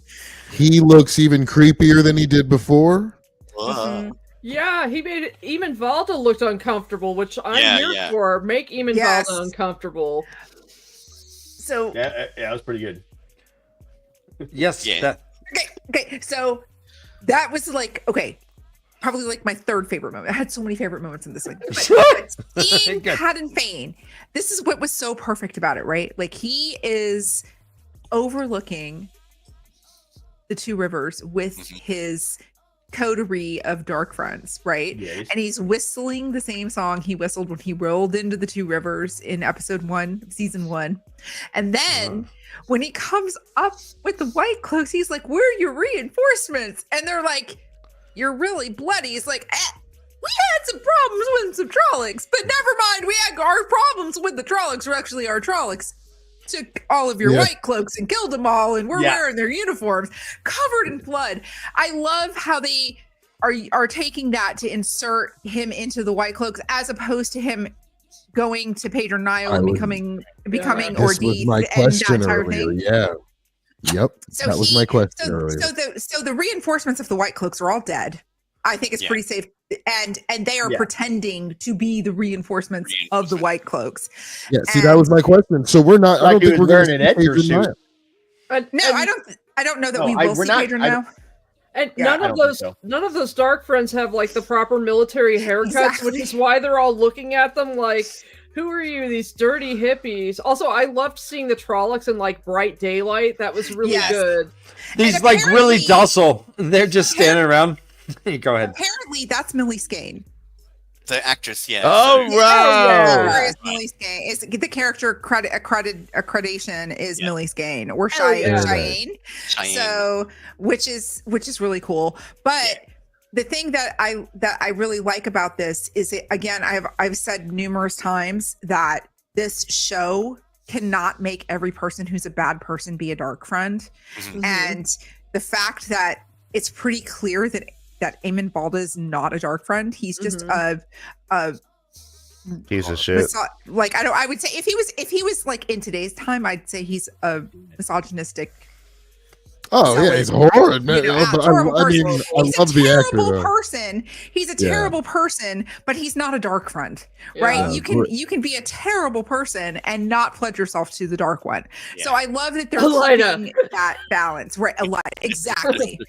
he looks even creepier than he did before.
Mhm.
Yeah, he made it. Even Valda looked uncomfortable, which I'm
Yeah,
here
yeah.
for. Make even
Yes.
Valda uncomfortable.
So
Yeah, that was pretty good.
Yes,
Yeah.
okay. So that was probably like my third favorite moment. I had so many favorite moments in this one. But seeing
Good.
Pat and Fain, this is what was so perfect about it, right? Like he is overlooking the two rivers with his coterie of dark friends, right?
Yes.
And he's whistling the same song he whistled when he rolled into the two rivers in episode 1, season 1. And then when he comes up with the White Cloaks, he's like, "Where are your reinforcements?" And they're like, "You're really bloody." He's like, "We had some problems with some Trollocs, but never mind. We had our problems with the Trollocs. Were actually our Trollocs took all of your White Cloaks and killed them all, and we're wearing their uniforms covered in blood." I love how they are taking that to insert him into the White Cloaks, as opposed to him going to Pedro Nile and becoming
This was
Ordeith
my
and that
question
entire
earlier.
thing.
Yeah. Yep.
So
that was my question
so,
earlier.
So the reinforcements of the White Cloaks are all dead. I think it's pretty safe, and they are pretending to be the reinforcements of the White Cloaks.
Yeah, see, that was my question. So we're not. I
Like
don't
he
think
was
we're
wearing
going
an
to
Edgar suit.
No, I don't know that we will
we're
see
not-
Pedro
I
now.
And
Yeah,
none
I
of
don't
those
think so.
none of those dark friends have like the proper military haircuts,
Exactly.
which is why they're all looking at them like, "Who are you, these dirty hippies?" Also, I loved seeing the Trollocs in like bright daylight. That was really
Yes.
good.
These
And
like really
apparently-
docile. They're just standing around. Go ahead.
Apparently, that's Millie Skane.
The actress, yeah.
Oh,
so-
wow.
Where is Millie Skane? Is the character accreditation is Millie Skane or
Oh, yeah.
Cheyenne?
Cheyenne.
So, which is really cool. But the thing that I really like about this is again, I've said numerous times that this show cannot make every person who's a bad person be a dark friend.
Mhm.
And the fact that it's pretty clear that Eamon Balda is not a dark friend. He's just a
Piece of shit.
I would say if he was like in today's time, I'd say he's a misogynistic.
Oh yeah, he's horrid, man.
terrible
I mean,
person.
I
He's
love
a
the actor.
terrible
Though.
person. He's a
Yeah.
terrible person, but he's not a dark friend,
Yeah.
right?
Yeah,
You can be a terrible person and not pledge yourself to the dark one. So
Yeah.
I love that they're
Elida.
keeping that balance, right? Elida, exactly.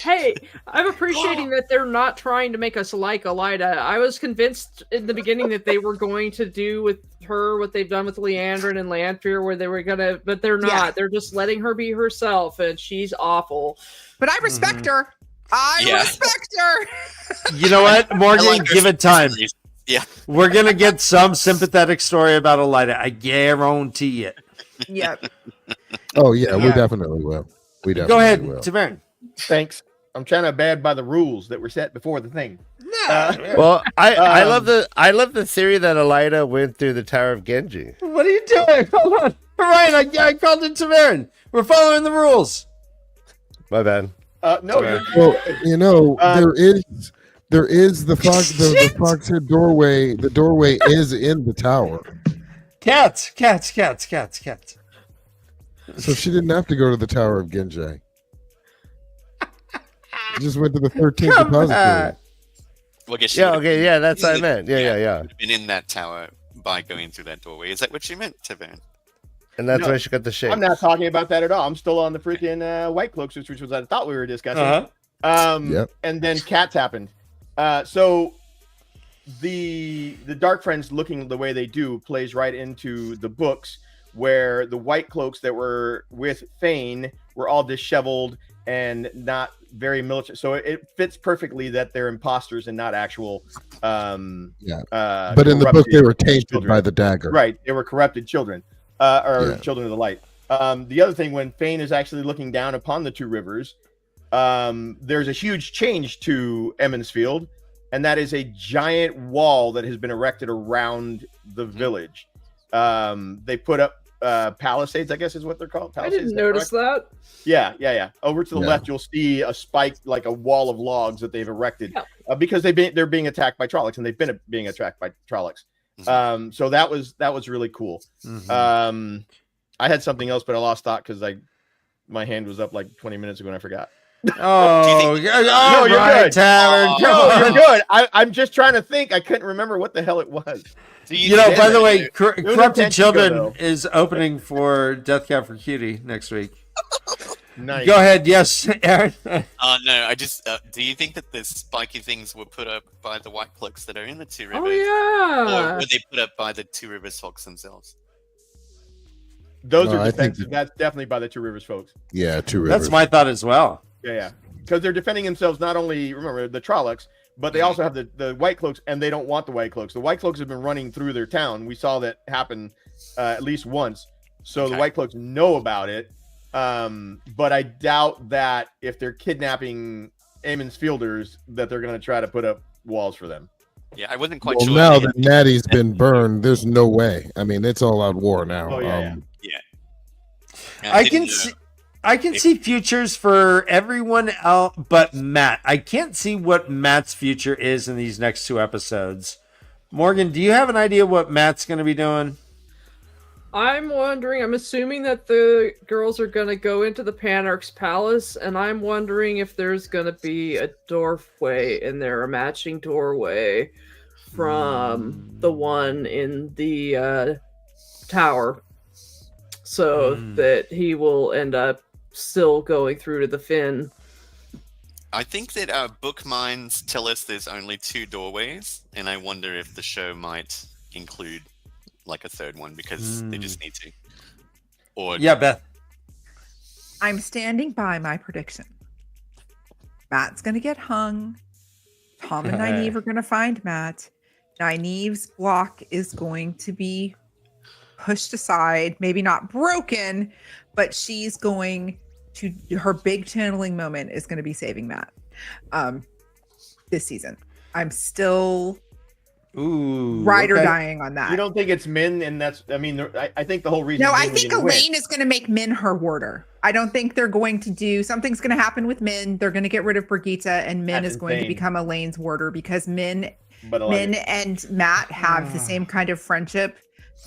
Hey, I'm appreciating that they're not trying to make us like Elida. I was convinced in the beginning that they were going to do with her what they've done with Leandrin and Lanfear, where they were gonna, but they're not.
Yeah.
They're just letting her be herself, and she's awful.
But I respect her. I respect her.
You know what, Morgan? Give it time.
Yeah.
We're gonna get some sympathetic story about Elida. I guarantee it.
Yep.
Oh yeah, we definitely will. We definitely
Go ahead,
will.
TAVERN.
Thanks. I'm trying to abide by the rules that were set before the thing.
Well, I love the theory that Elida went through the Tower of Genji.
What are you doing? Hold on, Ryan. I called it TAVERN. We're following the rules.
My bad.
No,
Well, you know, there is the Foxhead doorway. The doorway is in the tower.
Cats.
So she didn't have to go to the Tower of Genji. She just went to the 13th depository.
Well, I guess she
Yeah,
would've
okay, yeah, that's what I meant. Yeah.
been in that tower by going through that doorway. Is that what you meant, TAVERN?
And that's
No,
why she got the shape.
I'm not talking about that at all. I'm still on the freaking White Cloaks, which was what I thought we were discussing.
Uh-huh.
And then cats happened. So the Dark Friends looking the way they do plays right into the books where the White Cloaks that were with Fain were all disheveled and not very military. So it fits perfectly that they're imposters and not actual.
But in the book, they were tainted
children.
by the dagger.
Right, they were corrupted children, children of the light. The other thing, when Fain is actually looking down upon the two rivers, there's a huge change to Emmons Field, and that is a giant wall that has been erected around the village. They put up palisades, I guess is what they're called.
I
Palisades,
didn't notice that.
Yeah. Over to the left, you'll see a spike, like a wall of logs that they've erected because they're being attacked by Trollocs, and they've been being attacked by Trollocs. So that was really cool.
Mm-hmm.
I had something else, but I lost thought because my hand was up like 20 minutes ago and I forgot.
Oh,
No, you're good.
TAVERN.
No, you're good. I'm just trying to think. I couldn't remember what the hell it was.
You know, by the way,
was
Corrupted
Tanchico,
Children
though.
is opening for Death Cab for Cutie next week.
Nice.
Go ahead. Yes, Aaron.
No, I just. Do you think that the spiky things were put up by the White Cloaks that are in the Two Rivers?
Oh yeah.
Or were they put up by the Two Rivers folks themselves?
Those
No,
are
I think
defensive. That's definitely by the Two Rivers folks.
Yeah, Two Rivers.
That's my thought as well.
Yeah. Because they're defending themselves, not only, remember, the Trollocs, but they also have the White Cloaks, and they don't want the White Cloaks. The White Cloaks have been running through their town. We saw that happen at least once. So the White Cloaks know about it. But I doubt that if they're kidnapping Aemon's Fielders, that they're going to try to put up walls for them.
Yeah, I wasn't quite
Well,
sure.
now that Natty's been burned, there's no way. I mean, it's all out war now.
Oh, yeah.
I can see futures for everyone else but Matt. I can't see what Matt's future is in these next two episodes. Morgan, do you have an idea what Matt's going to be doing?
I'm wondering, I'm assuming that the girls are going to go into the Panarch's palace, and I'm wondering if there's going to be a doorway in there, a matching doorway from the one in the tower, so that he will end up still going through to the Fin.
I think that our book minds tell us there's only two doorways, and I wonder if the show might include like a third one because they just need to. Or
yeah, Beth.
I'm standing by my prediction. Matt's gonna get hung. Tom and Nynaeve are gonna find Matt. Nynaeve's block is going to be pushed aside, maybe not broken, but she's going to, her big channeling moment is going to be saving Matt this season. I'm still ride or dying on that.
You don't think it's Min, and that's, I mean, I think the whole reason.
No, I think Elaine is going to make Min her warder. I don't think they're going to do, something's going to happen with Min. They're going to get rid of Brigitte, and Min is going to become Elaine's warder because Min and Matt have the same kind of friendship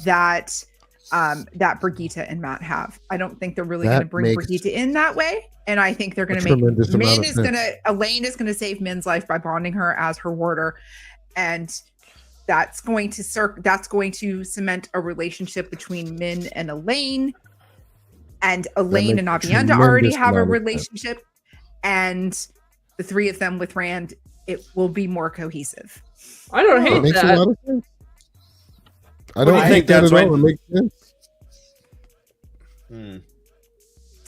that that Brigitte and Matt have. I don't think they're really going to bring Brigitte in that way. And I think they're going to make Elaine is going to save Min's life by bonding her as her warder. And that's going to cement a relationship between Min and Elaine. And Elaine and Aviendha already have a relationship. And the three of them with Rand, it will be more cohesive.
I don't hate that.
I don't think that at all. It makes sense.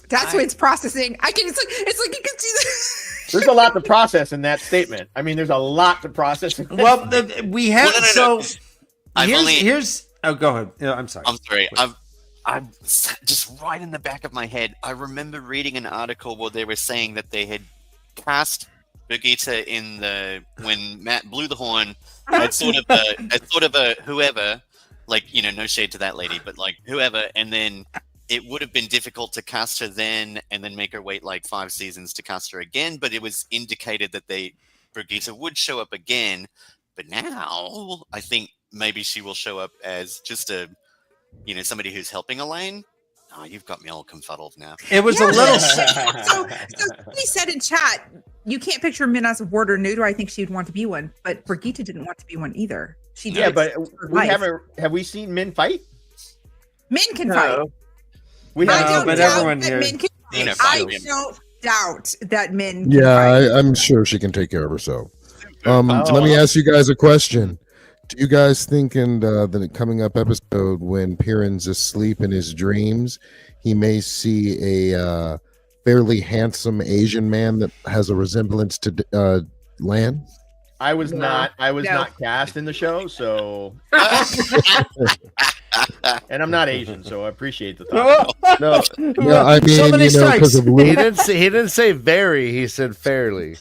That's what it's processing. It's like you can see
There's a lot to process in that statement. I mean, there's a lot to process.
Well, we have
No.
Here's. Oh, go ahead. No, I'm sorry.
I'm sorry. I'm just right in the back of my head. I remember reading an article where they were saying that they had cast Birgitte when Matt blew the horn as sort of a whoever, like, no shade to that lady, but like whoever, and then it would have been difficult to cast her then and then make her wait like 5 seasons to cast her again, but it was indicated that Birgitte would show up again. But now I think maybe she will show up as just somebody who's helping Elaine. Oh, you've got me all confuddled now.
It was a little.
So he said in chat, you can't picture Min as a warder, nor do I think she'd want to be one. But Birgitte didn't want to be one either.
But have we seen Min fight?
Min can fight.
We have,
but everyone here.
Min can fight. I don't doubt that Min can
Yeah,
fight.
I'm sure she can take care of herself. Let me ask you guys a question. Do you guys think in the coming up episode, when Piran's asleep in his dreams, he may see a fairly handsome Asian man that has a resemblance to Lan?
I was not cast in the show, so and I'm not Asian, so I appreciate the thought.
No,
I mean, because of Luke.
He didn't say very. He said fairly.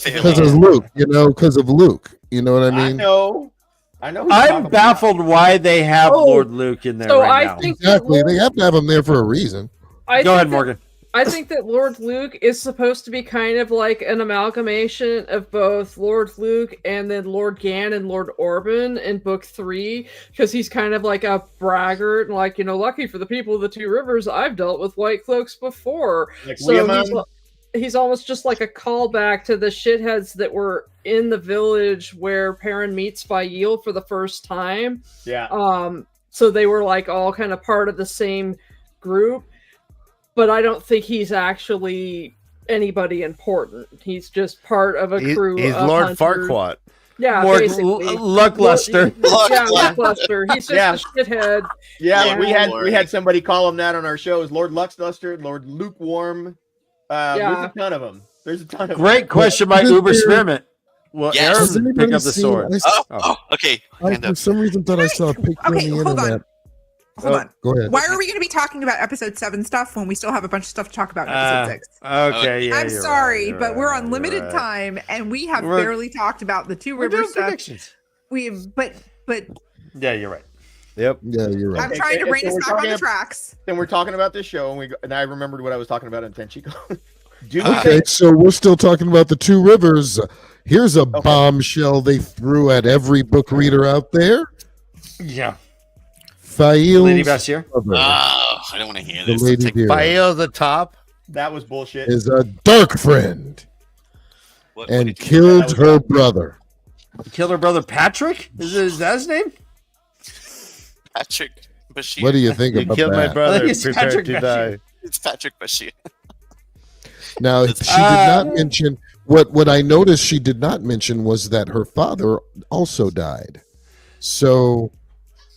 Because of Luke, because of Luke. You know what I mean?
I know.
I'm baffled why they have Lord Luke in there now.
Exactly. They have to have him there for a reason.
Go ahead, Morgan.
I think that Lord Luke is supposed to be kind of like an amalgamation of both Lord Luke and then Lord Gan and Lord Orban in book 3, because he's kind of like a braggart and like, lucky for the people of the Two Rivers, I've dealt with white cloaks before.
Like
so he's almost just like a callback to the shitheads that were in the village where Perrin meets Fail for the first time.
Yeah.
So they were like all kind of part of the same group. But I don't think he's actually anybody important. He's just part of a crew.
He's
of
Lord
hunters.
Farquaad.
Yeah,
More
basically.
Luckluster.
Luckluster. He's just a shithead.
Yeah, we had somebody call him that on our shows. Lord Luckluster, Lord Lukewarm. There's a ton of them.
Great question by Uber Spearmint. Well,
Yes.
Aaron, pick up the sword.
Okay.
I for some reason thought I saw a picture on the internet.
Hold on.
Go ahead.
Why are we going to be talking about episode 7 stuff when we still have a bunch of stuff to talk about in episode 6?
Okay, yeah.
I'm sorry, but we're on limited time and we have barely talked about the Two Rivers stuff.
Predictions.
But
yeah, you're right.
Yep.
Yeah, you're right.
I'm trying to bring us back on the tracks.
And we're talking about this show, and I remembered what I was talking about in Tanchico.
Okay, so we're still talking about the Two Rivers. Here's a bombshell they threw at every book reader out there.
Yeah.
Fail's
Lady Bashir.
I don't want to hear
The
this.
Lady Vera
Fail the top.
That was bullshit.
is a dark friend
What
and
did you
killed her brother.
Killed her brother Patrick? Is that his name?
Patrick Bashir.
What do you think
You
about
killed my
that?
brother.
it's
Prepare
Patrick
to
Bashir.
die.
It's Patrick Bashir.
Now, she did not mention what I noticed she did not mention was that her father also died. So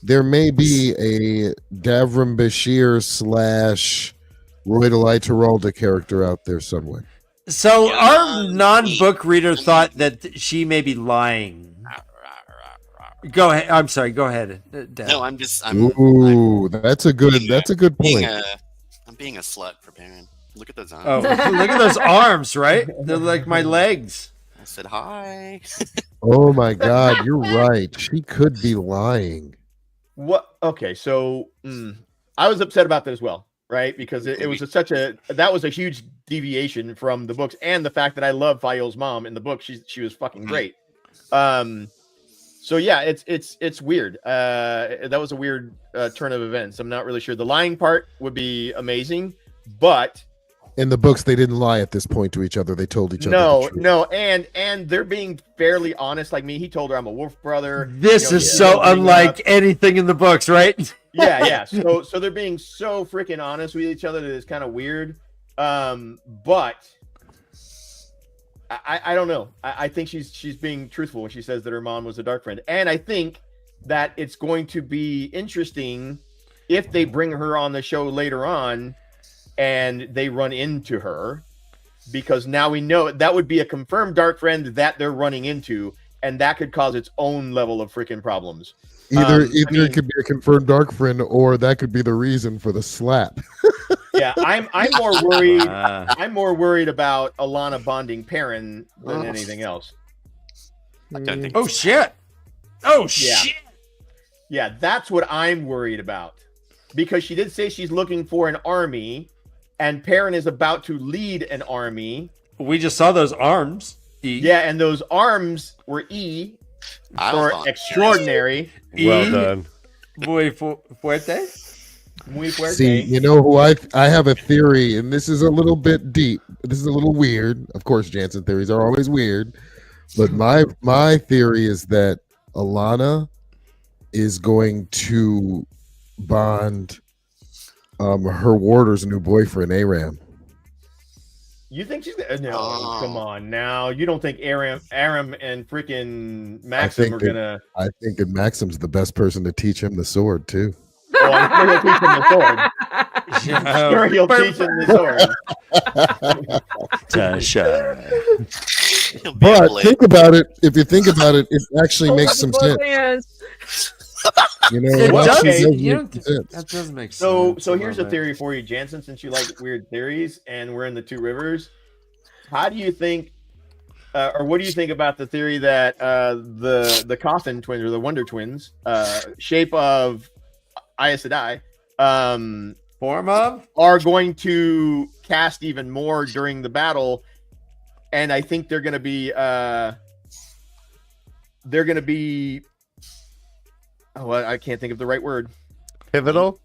there may be a Davram Bashir / Rhuidean Teralda character out there somewhere.
So our non-book reader thought that she may be lying. Go ahead. I'm sorry. Go ahead. Dan.
No, I'm
Ooh, that's a good
being
point.
I'm being a slut for Perrin. Look at those arms.
Oh, look at those arms, right? They're like my legs.
I said hi.
Oh my God, you're right. She could be lying.
What? Okay, so I was upset about that as well, right? Because it was that was a huge deviation from the books, and the fact that I love Fail's mom in the book. She was fucking great. So yeah, it's weird. That was a weird turn of events. I'm not really sure. The lying part would be amazing, but
In the books, they didn't lie at this point to each other. They told each other.
No, and they're being fairly honest. Like me, he told her I'm a wolf brother.
This is so unlike anything in the books, right?
Yeah. So they're being so freaking honest with each other that it's kind of weird. But I don't know. I think she's being truthful when she says that her mom was a dark friend, and I think that it's going to be interesting if they bring her on the show later on and they run into her, because now we know that would be a confirmed dark friend that they're running into, and that could cause its own level of freaking problems.
Either it could be a confirmed dark friend, or that could be the reason for the slap.
Yeah, I'm more worried. I'm more worried about Alana bonding Perrin than anything else.
I don't think.
Oh shit! Oh shit!
Yeah, that's what I'm worried about, because she did say she's looking for an army, and Perrin is about to lead an army.
We just saw those arms.
Yeah, and those arms were E for extraordinary.
Well done.
Muy fuerte.
Muy fuerte.
See, you know who I have a theory, and this is a little bit deep. This is a little weird. Of course, Jansen theories are always weird, but my theory is that Alana is going to bond her warder's new boyfriend, Aram.
You think she's gonna? No, come on now. You don't think Aram and freaking Maxim are gonna?
I think that Maxim's the best person to teach him the sword too.
Oh, I'm sure he'll teach him the sword. I'm sure he'll teach him the sword.
He'll be
But
able to-
think about it. If you think about it, it actually makes some sense. You know,
It
well,
does.
she does
You
make
don't-
sense.
that does make sense.
So here's a theory for you, Jansen. Since you like weird theories, and we're in the Two Rivers, how do you think, or what do you think about the theory that the Coffin twins or the Wonder Twins, shape of Aes Sedai,
form of,
are going to cast even more during the battle, and I think they're going to be oh, I can't think of the right word.
Pivotal.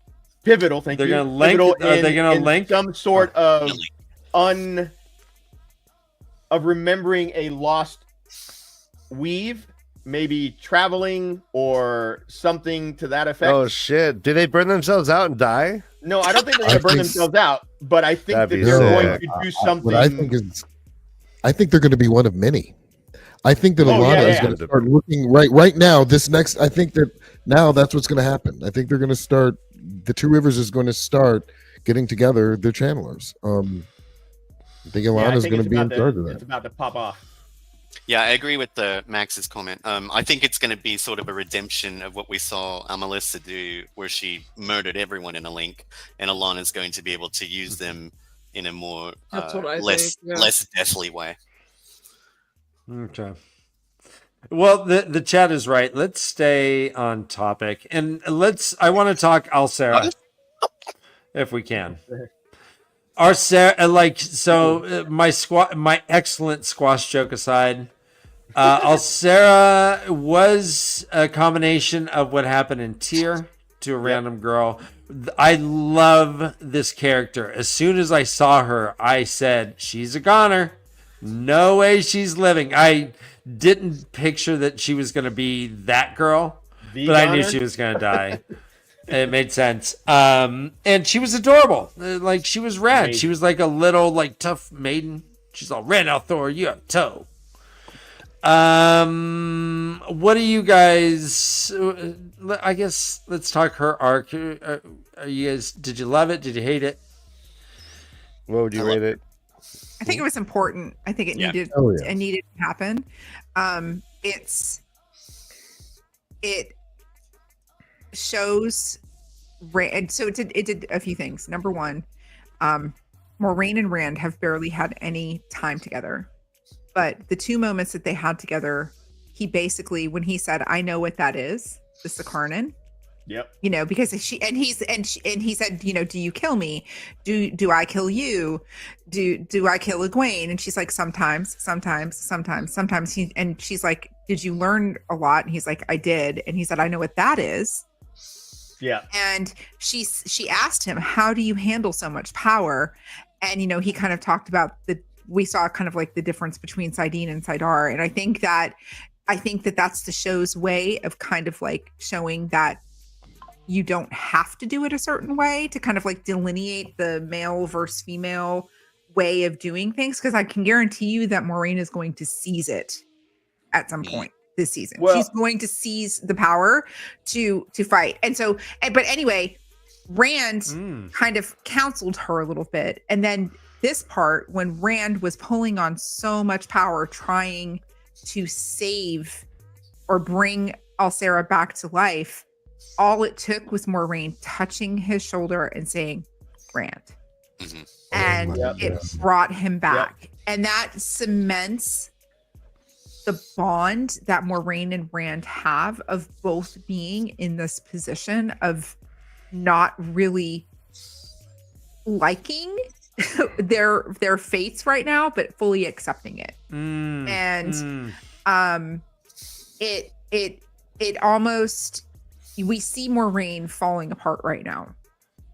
Pivotal. Thank
They're
you.
gonna link.
Pivotal
Are they gonna
in
link?
some sort of remembering a lost weave, maybe traveling or something to that effect.
Oh shit! Do they burn themselves out and die?
No, I don't think they're going to burn themselves out, but I think that
That'd be
they're going
sick.
to do something.
What I think they're going to be one of many. I think that Alana is going to start looking right now. This next, I think that now that's what's going to happen. I think they're going to start. The Two Rivers is going to start getting together their channelers. I think Alana is going to be in charge of that.
It's about to pop off.
Yeah, I agree with Max's comment. I think it's going to be sort of a redemption of what we saw Amalissa do, where she murdered everyone in a link, and Alana's going to be able to use them in a more less deathly way.
Okay. Well, the chat is right. Let's stay on topic, and I want to talk Alcera, if we can. Arcera, my excellent squash joke aside, Alcera was a combination of what happened in Tyr to a random girl. I love this character. As soon as I saw her, I said, she's a goner. No way she's living. I didn't picture that she was going to be that girl, but I knew she was going to die. It made sense. And she was adorable. Like, she was rad. Amazing. She was like a little, like, tough maiden. She's all, Randall Thor, you have toe. What do you guys... I guess let's talk her arc. Are you guys... Did you love it? Did you hate it?
What would you rate it?
I think it was important. I think it needed to happen. It shows, and so it did a few things. Number one, Moiraine and Rand have barely had any time together, but the two moments that they had together, he basically, when he said, "I know what that is," the Sakarnan.
Yep.
You know, because he said, you know, do you kill me? Do I kill you? Do I kill Egwene? And she's like, sometimes. She's like, did you learn a lot? And he's like, I did. And he said, I know what that is.
Yeah.
And she asked him, how do you handle so much power? And, you know, he kind of talked about we saw kind of like the difference between Saidin and Saidar. And I think that that's the show's way of kind of like showing that you don't have to do it a certain way to kind of like delineate the male versus female way of doing things. Because I can guarantee you that Moiraine is going to seize it at some point. this season.
Well-
She's going to seize the power to fight. And so, but anyway, Rand kind of counseled her a little bit. And then this part, when Rand was pulling on so much power, trying to save or bring Alcera back to life, all it took was Moiraine touching his shoulder and saying, Rand.
Mhm.
And it brought him back. And that cements the bond that Moiraine and Rand have of both being in this position of not really liking their fates right now, but fully accepting it. And it almost, we see Moiraine falling apart right now.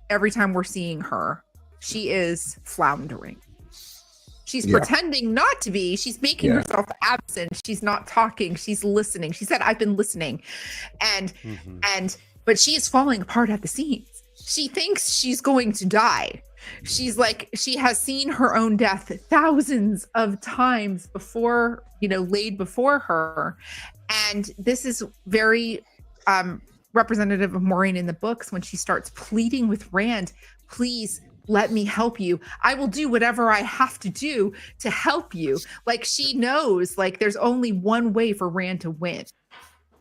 Every time we're seeing her, she is floundering. She's pretending not to be. She's making herself absent. She's not talking. She's listening. She said, I've been listening. But she is falling apart at the seams. She thinks she's going to die. She's like, she has seen her own death thousands of times before, laid before her. And this is very representative of Moiraine in the books when she starts pleading with Rand, please let me help you. I will do whatever I have to do to help you. Like, she knows, like, there's only one way for Rand to win.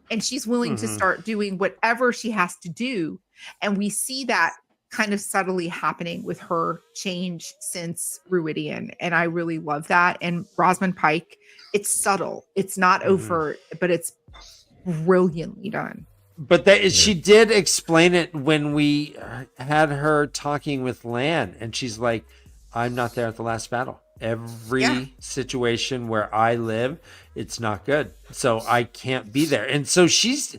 And she's willing to start doing whatever she has to do. And we see that kind of subtly happening with her change since Rhuidean. And I really love that. And Rosamund Pike, it's subtle. It's not overt, but it's brilliantly done.
But she did explain it when we had her talking with Lan, and she's like, I'm not there at the last battle. Every situation where I live, it's not good. So I can't be there. And so she's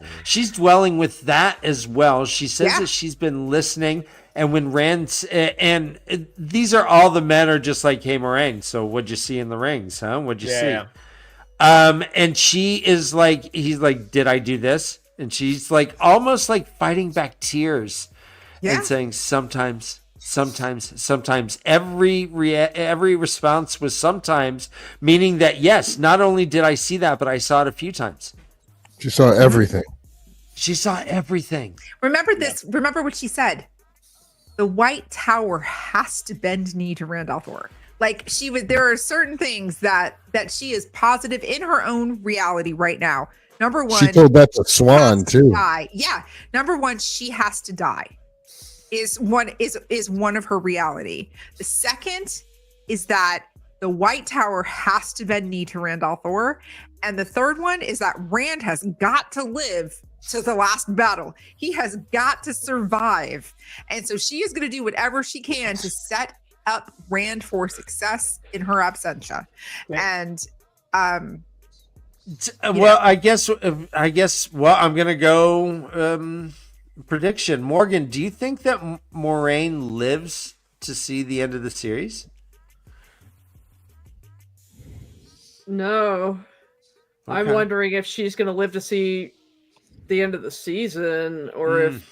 dwelling with that as well. She says that she's been listening. And when Rand, and these are all the men are just like, hey, Moiraine, so what'd you see in the rings, huh? What'd you see? And she is like, he's like, did I do this? And she's like, almost like fighting back tears and saying, sometimes. Every response was sometimes, meaning that, yes, not only did I see that, but I saw it a few times.
She saw everything.
She saw everything.
Remember this. Remember what she said. The White Tower has to bend knee to Rand al'Thor. Like, there are certain things that she is positive in her own reality right now. Number one,
she told that to Swan too.
Yeah. Number one, she has to die. Is one of her reality. The second is that the White Tower has to bend knee to Rand al'Thor. And the third one is that Rand has got to live to the last battle. He has got to survive. And so she is going to do whatever she can to set up Rand for success in her absentia. And
well, I guess I'm going to go prediction. Morgan, do you think that Moiraine lives to see the end of the series?
No. Okay. I'm wondering if she's going to live to see the end of the season, or if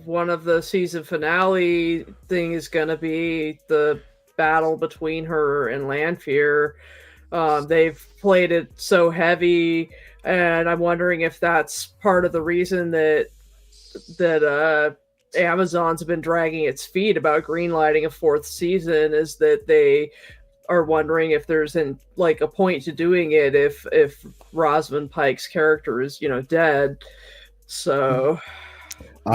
one of the season finale thing is going to be the battle between her and Lanfear. They've played it so heavy, and I'm wondering if that's part of the reason that Amazon's have been dragging its feet about greenlighting a fourth season, is that they are wondering if there's a point to doing it if Rosamund Pike's character is dead. So
all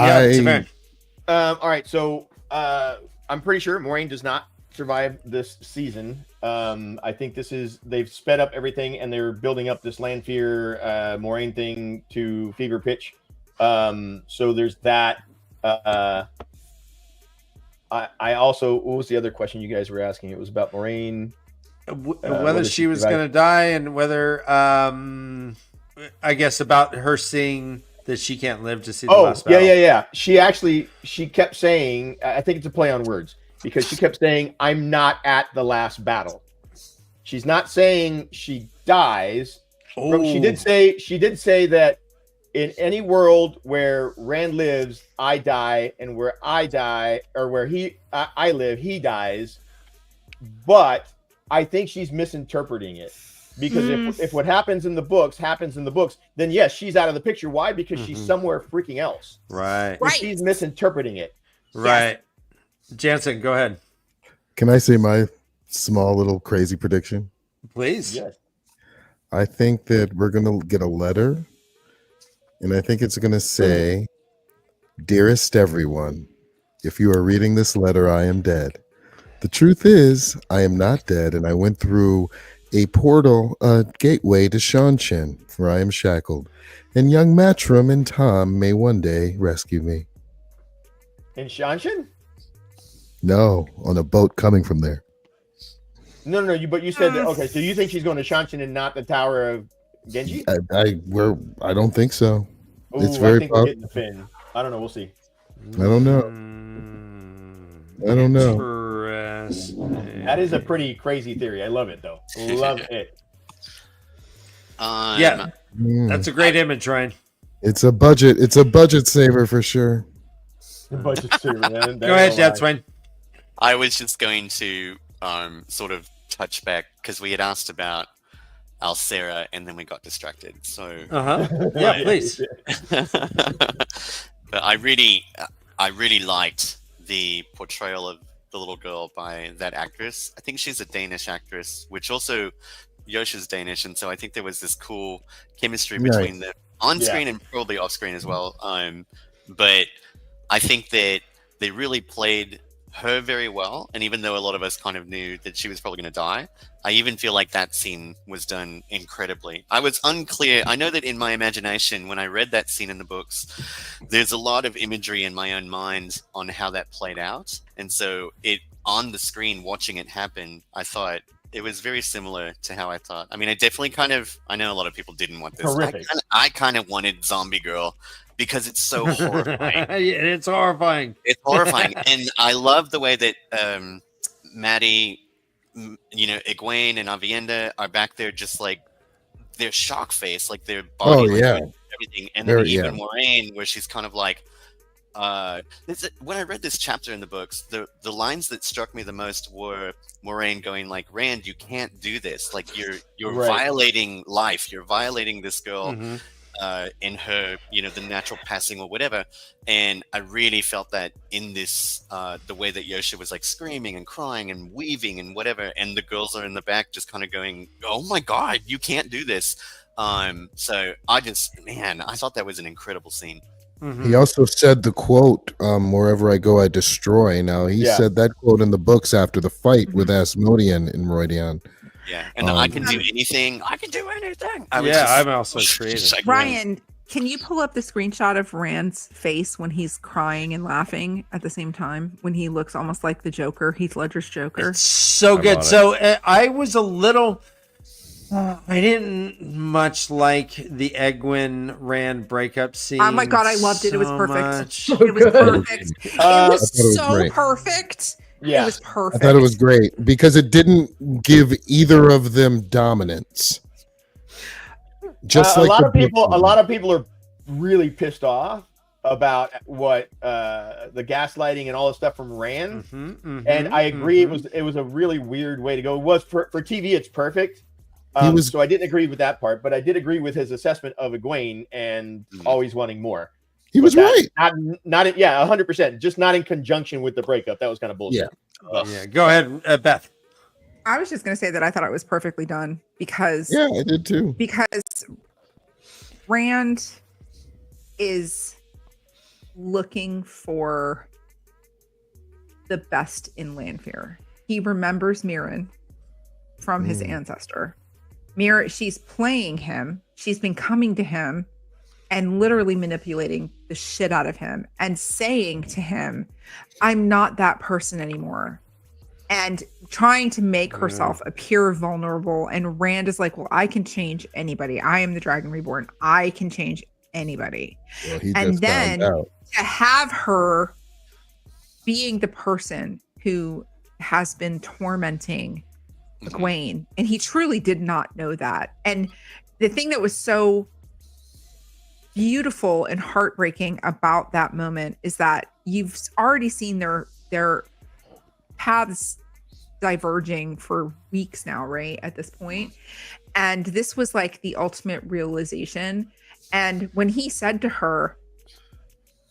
right, so I'm pretty sure Moiraine does not survive this season. I think they've sped up everything, and they're building up this Lanfear Moiraine thing to fever pitch. So there's that. I also, what was the other question you guys were asking? It was about Moiraine,
whether she was going to die, and whether I guess about her seeing that she can't live to see the last battle.
Yeah. She kept saying, I think it's a play on words, because she kept saying, I'm not at the last battle. She's not saying she dies. Oh. She did say that in any world where Rand lives, I die, and where I die, or where I live, he dies. But I think she's misinterpreting it. Because if what happens in the books, then yes, she's out of the picture. Why? Because she's somewhere freaking else.
Right.
And she's misinterpreting it.
Right. Yes. Jansen, go ahead.
Can I say my small little crazy prediction?
Please.
Yes.
I think that we're going to get a letter, and I think it's going to say, "Dearest everyone, if you are reading this letter, I am dead. The truth is, I am not dead, and I went through a portal, a gateway to Shanshin, where I am shackled, and young Matrim and Tom may one day rescue me."
In Shanshin?
No, on a boat coming from there.
No. But you said that. Okay, so you think she's going to Shanshin and not the Tower of Genji?
I don't think so.
Ooh,
It's very
I think we're getting the Finn. I don't know. We'll see.
I don't know.
That is a pretty crazy theory. I love it, though. Love it.
Yeah, that's a great image, Ryan.
It's a budget saver for sure.
The budget saver, man.
Go ahead, Dad Swain.
I was just going to sort of touch back because we had asked about Alcera and then we got distracted. So
yeah, please.
But I really liked the portrayal of the little girl by that actress. I think she's a Danish actress, which also Yosha's Danish, and so I think there was this cool chemistry between them on screen and probably off screen as well. But I think that they really played her very well, and even though a lot of us kind of knew that she was probably going to die, I even feel like that scene was done incredibly. I was unclear. I know that in my imagination, when I read that scene in the books, there's a lot of imagery in my own mind on how that played out, and so it on the screen watching it happen, I thought it was very similar to how I thought. I mean, I definitely I know a lot of people didn't want this. I kind of wanted Zombie Girl because it's so horrifying.
It's horrifying.
It's horrifying. And I love the way that Maddie, Egwene and Aviendha are back there just like their shock face, like their body everything. And then even Moiraine, where she's kind of like, when I read this chapter in the books, the lines that struck me the most were Moiraine going like, "Rand, you can't do this. Like you're violating life. You're violating this girl in her, the natural passing or whatever." And I really felt that in this, the way that Yosha was like screaming and crying and weaving and whatever, and the girls are in the back just kind of going, "Oh my God, you can't do this." So I thought that was an incredible scene.
He also said the quote, "Wherever I go, I destroy." Now, he said that quote in the books after the fight with Asmodean in Rhuidean.
Yeah, and I can do anything. I can do anything.
I'm also creative.
Ryan, can you pull up the screenshot of Rand's face when he's crying and laughing at the same time? When he looks almost like the Joker, Heath Ledger's Joker.
It's so good. So I was a little... I didn't much like the Egwene Rand breakup scene.
Oh my God, I loved it. It was perfect.
Much.
It was perfect. It was so
great.
perfect.
Yeah.
It was perfect.
I thought it was great because it didn't give either of them dominance. Just like
a lot of people are really pissed off about what the gaslighting and all the stuff from Rand. And I agree, it was a really weird way to go. It was for TV, it's perfect. So I didn't agree with that part, but I did agree with his assessment of Egwene and always wanting more.
He was right.
Not 100%. Just not in conjunction with the breakup. That was kind of bullshit.
Yeah. Go ahead, Beth.
I was just going to say that I thought it was perfectly done because...
Yeah, I did too.
Because Rand is looking for the best in Lanfear. He remembers Mirren from his ancestor. She's playing him. She's been coming to him and literally manipulating the shit out of him and saying to him, "I'm not that person anymore." And trying to make herself appear vulnerable. And Rand is like, "Well, I can change anybody. I am the Dragon Reborn. I can change anybody."
Well,
and then to have her being the person who has been tormenting Egwene, and he truly did not know that. And the thing that was so beautiful and heartbreaking about that moment is that you've already seen their paths diverging for weeks now, right? At this point. And this was like the ultimate realization. And when he said to her,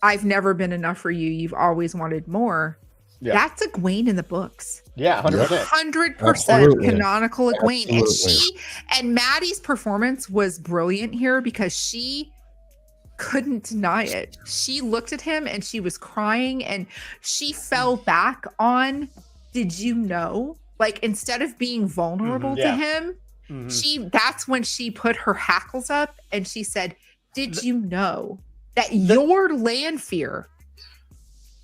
I've never been enough for you, you've always wanted more. Yeah. That's Egwene in the books.
Yeah, 100%.
100% canonical Egwene. And Maddie's performance was brilliant here because she couldn't deny it. She looked at him and she was crying and she fell back on, did you know? Like, instead of being vulnerable to him, that's when she put her hackles up and she said, did you know that your Lanfear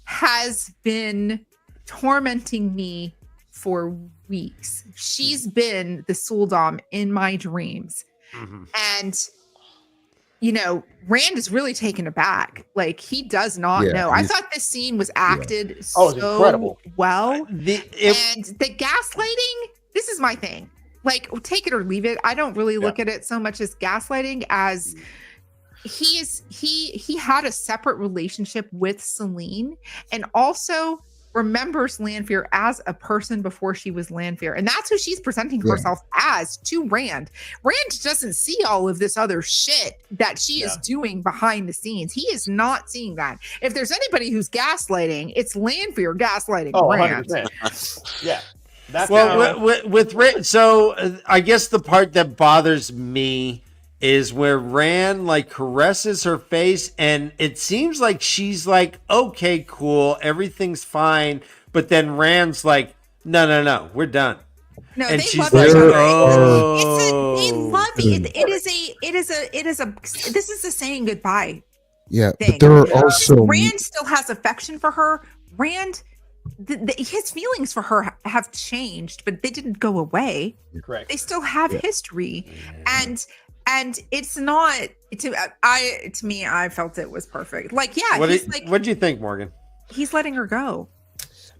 has been tormenting me for weeks? She's been the Suldam in my dreams. And, you know, Rand is really taken aback. Like, he does not know. I thought this scene was acted so
incredible.
Well. And the gaslighting, this is my thing. Like, take it or leave it. I don't really look at it so much as gaslighting as he had a separate relationship with Selene and also remembers Lanfear as a person before she was Lanfear. And that's who she's presenting herself as to Rand. Rand doesn't see all of this other shit that she is doing behind the scenes. He is not seeing that. If there's anybody who's gaslighting, it's Lanfear gaslighting Rand.
100%. Yeah. That's
with Rand. So I guess the part that bothers me is where Rand like caresses her face and it seems like she's like, okay, cool, everything's fine. But then Rand's like, no, we're done.
No,
and
they
she's
love
like,
each other.
they
love this is a saying goodbye.
Yeah,
thing.
but there are also
Rand still has affection for her. Rand, his feelings for her have changed, but they didn't go away.
Correct.
They still have history, and it's not to me. I felt it was perfect. Like,
what did you think, Morgan?
He's letting her go.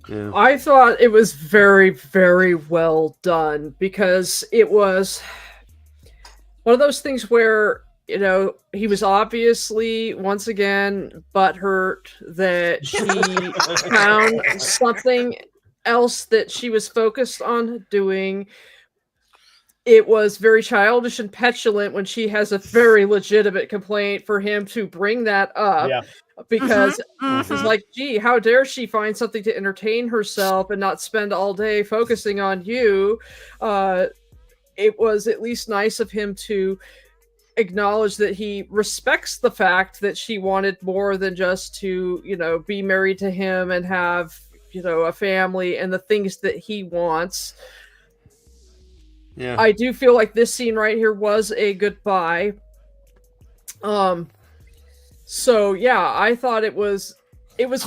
Yeah. I thought it was very, very well done because it was one of those things where, you know, he was obviously once again butthurt that she found something else that she was focused on doing. It was very childish and petulant when she has a very legitimate complaint for him to bring that up. Yeah. Because it's like, gee, how dare she find something to entertain herself and not spend all day focusing on you? It was at least nice of him to acknowledge that he respects the fact that she wanted more than just to, you know, be married to him and have, you know, a family and the things that he wants. Yeah, I do feel like this scene right here was a goodbye. So yeah, I thought it was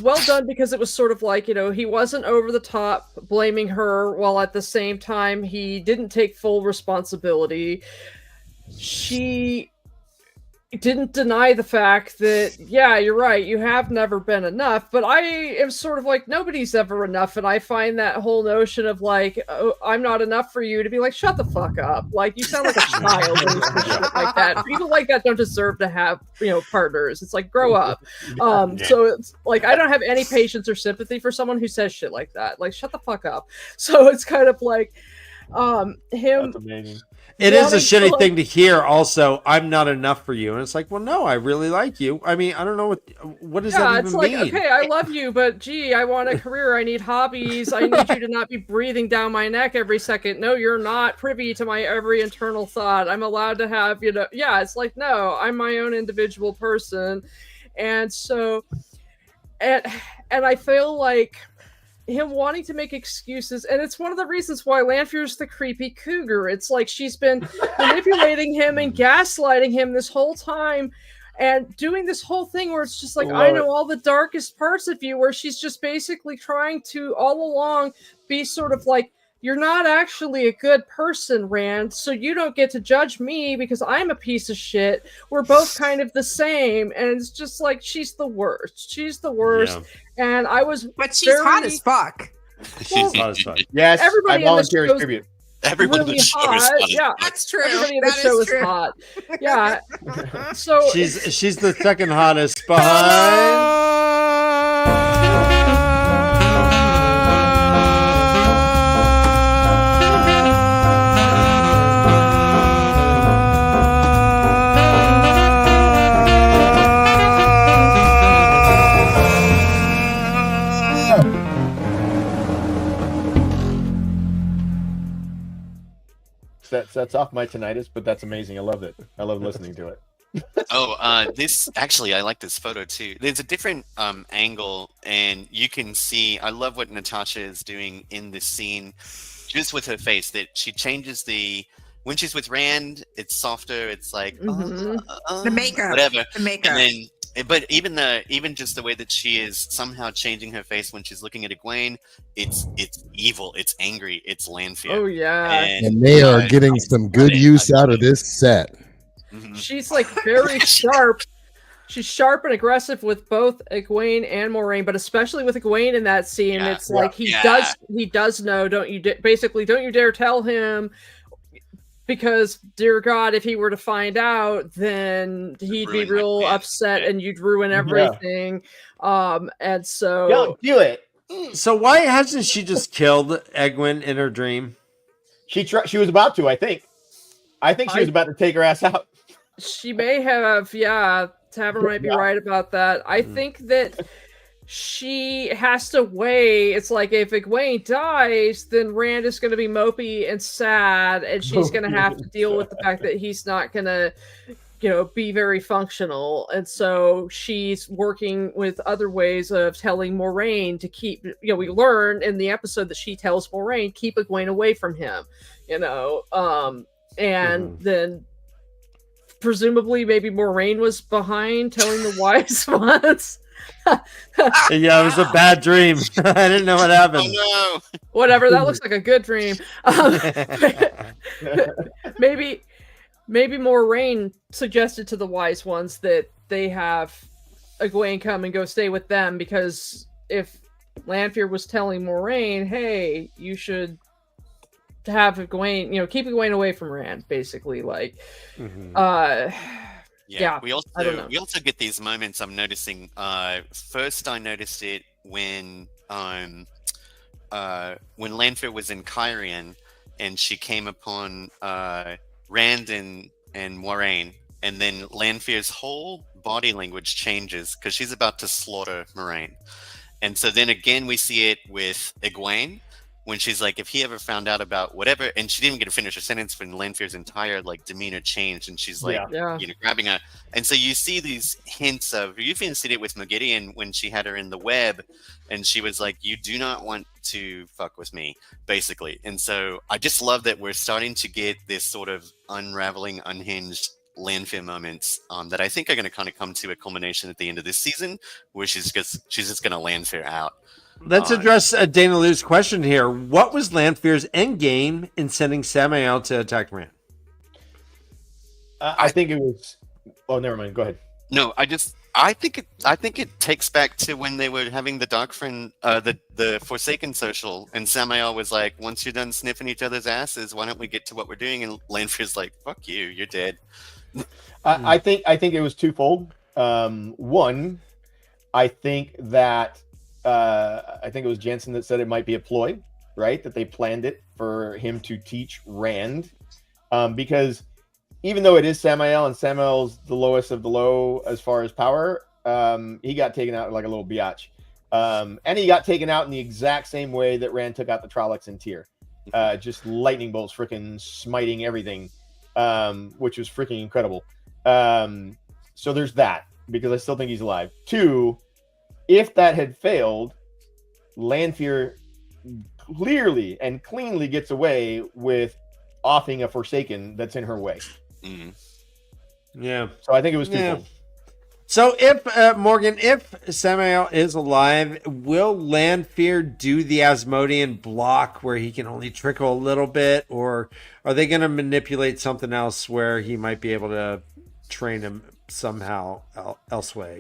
well done because it was sort of like, you know, he wasn't over the top blaming her while at the same time he didn't take full responsibility. She didn't deny the fact that, yeah, you're right, you have never been enough, but I am sort of like, nobody's ever enough, and I find that whole notion of like, oh, I'm not enough for you to be like, shut the fuck up, like, you sound like a child when you say shit like that. People like that don't deserve to have, you know, partners. It's like, grow up. So it's like, I don't have any patience or sympathy for someone who says shit like that, like, shut the fuck up. So it's kind of like him. That's amazing.
It is a shitty thing to hear also, I'm not enough for you. And it's like, well, no, I really like you. I mean, I don't know what does that even mean? Yeah, it's like, okay, I love you, but gee, I want a career. I need hobbies. I need you to not be breathing down my neck every second. No, you're not privy to my every internal thought. I'm allowed to have, you know, yeah, it's like, no, I'm my own individual person. And so, and I feel like him wanting to make excuses, and it's one of the reasons why Lanfear's the creepy cougar. It's like she's been manipulating him and gaslighting him this whole time and doing this whole thing where it's just like, I know all the darkest parts of you, where she's just basically trying to all along be sort of like, you're not actually a good person, Rand, so you don't get to judge me because I'm a piece of shit. We're both kind of the same. And it's just like, she's the worst. She's the worst. Yeah. And I was
But she's hot as fuck.
She's hot as fuck.
Yes,
everybody
I volunteer as tribute.
Everybody
really hot. Yeah,
that's true.
Everybody in the show is hot. Yeah. So
she's the second hottest behind.
sets off my tinnitus, but that's amazing. I love it. I love listening to it.
This actually, I like this photo too. There's a different angle, and you can see. I love what Natasha is doing in this scene, just with her face. That she changes when she's with Rand, it's softer. It's like
the makeup,
whatever.
The makeup.
And then, but even just the way that she is somehow changing her face when she's looking at Egwene, it's evil, it's angry, it's Lanfear.
Oh yeah,
and they are getting some good use out of this set.
She's like very sharp. She's sharp and aggressive with both Egwene and Moiraine, but especially with Egwene in that scene. It's like he does know. Don't you dare tell him. Because, dear God, if he were to find out, then he'd be real upset and you'd ruin everything. And so...
Don't do it!
So why hasn't she just killed Egwene in her dream?
She was about to, I think. I think she was about to take her ass out.
She may have, Tavern might be right about that. I think that... she has to weigh. It's like if Egwene dies, then Rand is going to be mopey and sad, and she's going to have to deal with the fact that he's not going to, be very functional. And so she's working with other ways of telling Moiraine to keep. We learn in the episode that she tells Moiraine keep Egwene away from him. And then presumably maybe Moiraine was behind telling the wise ones.
Yeah, it was a bad dream. I didn't know what happened.
Oh no!
Whatever, that looks like a good dream. Maybe Moiraine suggested to the wise ones that they have Egwene come and go stay with them, because if Lanfear was telling Moiraine, hey, you should have Egwene, keep Egwene away from Rand, basically, like yeah,
we also get these moments. I'm noticing. First, I noticed it when Lanfear was in Cairhien, and she came upon Rand and Moiraine, and then Lanfear's whole body language changes because she's about to slaughter Moiraine, and so then again we see it with Egwene. When she's like, if he ever found out about whatever, and she didn't get to finish her sentence when Lanfear's entire demeanor changed, and she's like, grabbing her, and so you see these hints of. You've even seen it with Moghedien when she had her in the web, and she was like, "You do not want to fuck with me," basically. And so I just love that we're starting to get this sort of unraveling, unhinged Lanfear moments that I think are going to kind of come to a culmination at the end of this season, where she's just going to Lanfear out.
Let's address Dana Lou's question here. What was Lanfear's endgame in sending Sammael to attack Rand?
I think it was. Oh, never mind. Go ahead.
No, I think it takes back to when they were having the Dark Friend, the Forsaken social, and Sammael was like, "Once you're done sniffing each other's asses, why don't we get to what we're doing?" And Lanfear's like, "Fuck you, you're dead."
I think it was twofold. One, I think that. I think it was Jensen that said it might be a ploy, right? That they planned it for him to teach Rand. Because even though it is Sammael, and Sammael's the lowest of the low as far as power, he got taken out like a little biatch. And he got taken out in the exact same way that Rand took out the Trollocs in Tyr. Just lightning bolts freaking smiting everything, which was freaking incredible. So there's that, because I still think he's alive. Two, if that had failed, Lanfear clearly and cleanly gets away with offing a Forsaken that's in her way.
Mm-hmm.
Yeah.
So I think it was twofold.
So if Morgan, if Sammael is alive, will Lanfear do the Asmodean block where he can only trickle a little bit, or are they going to manipulate something else where he might be able to train him somehow elsewhere?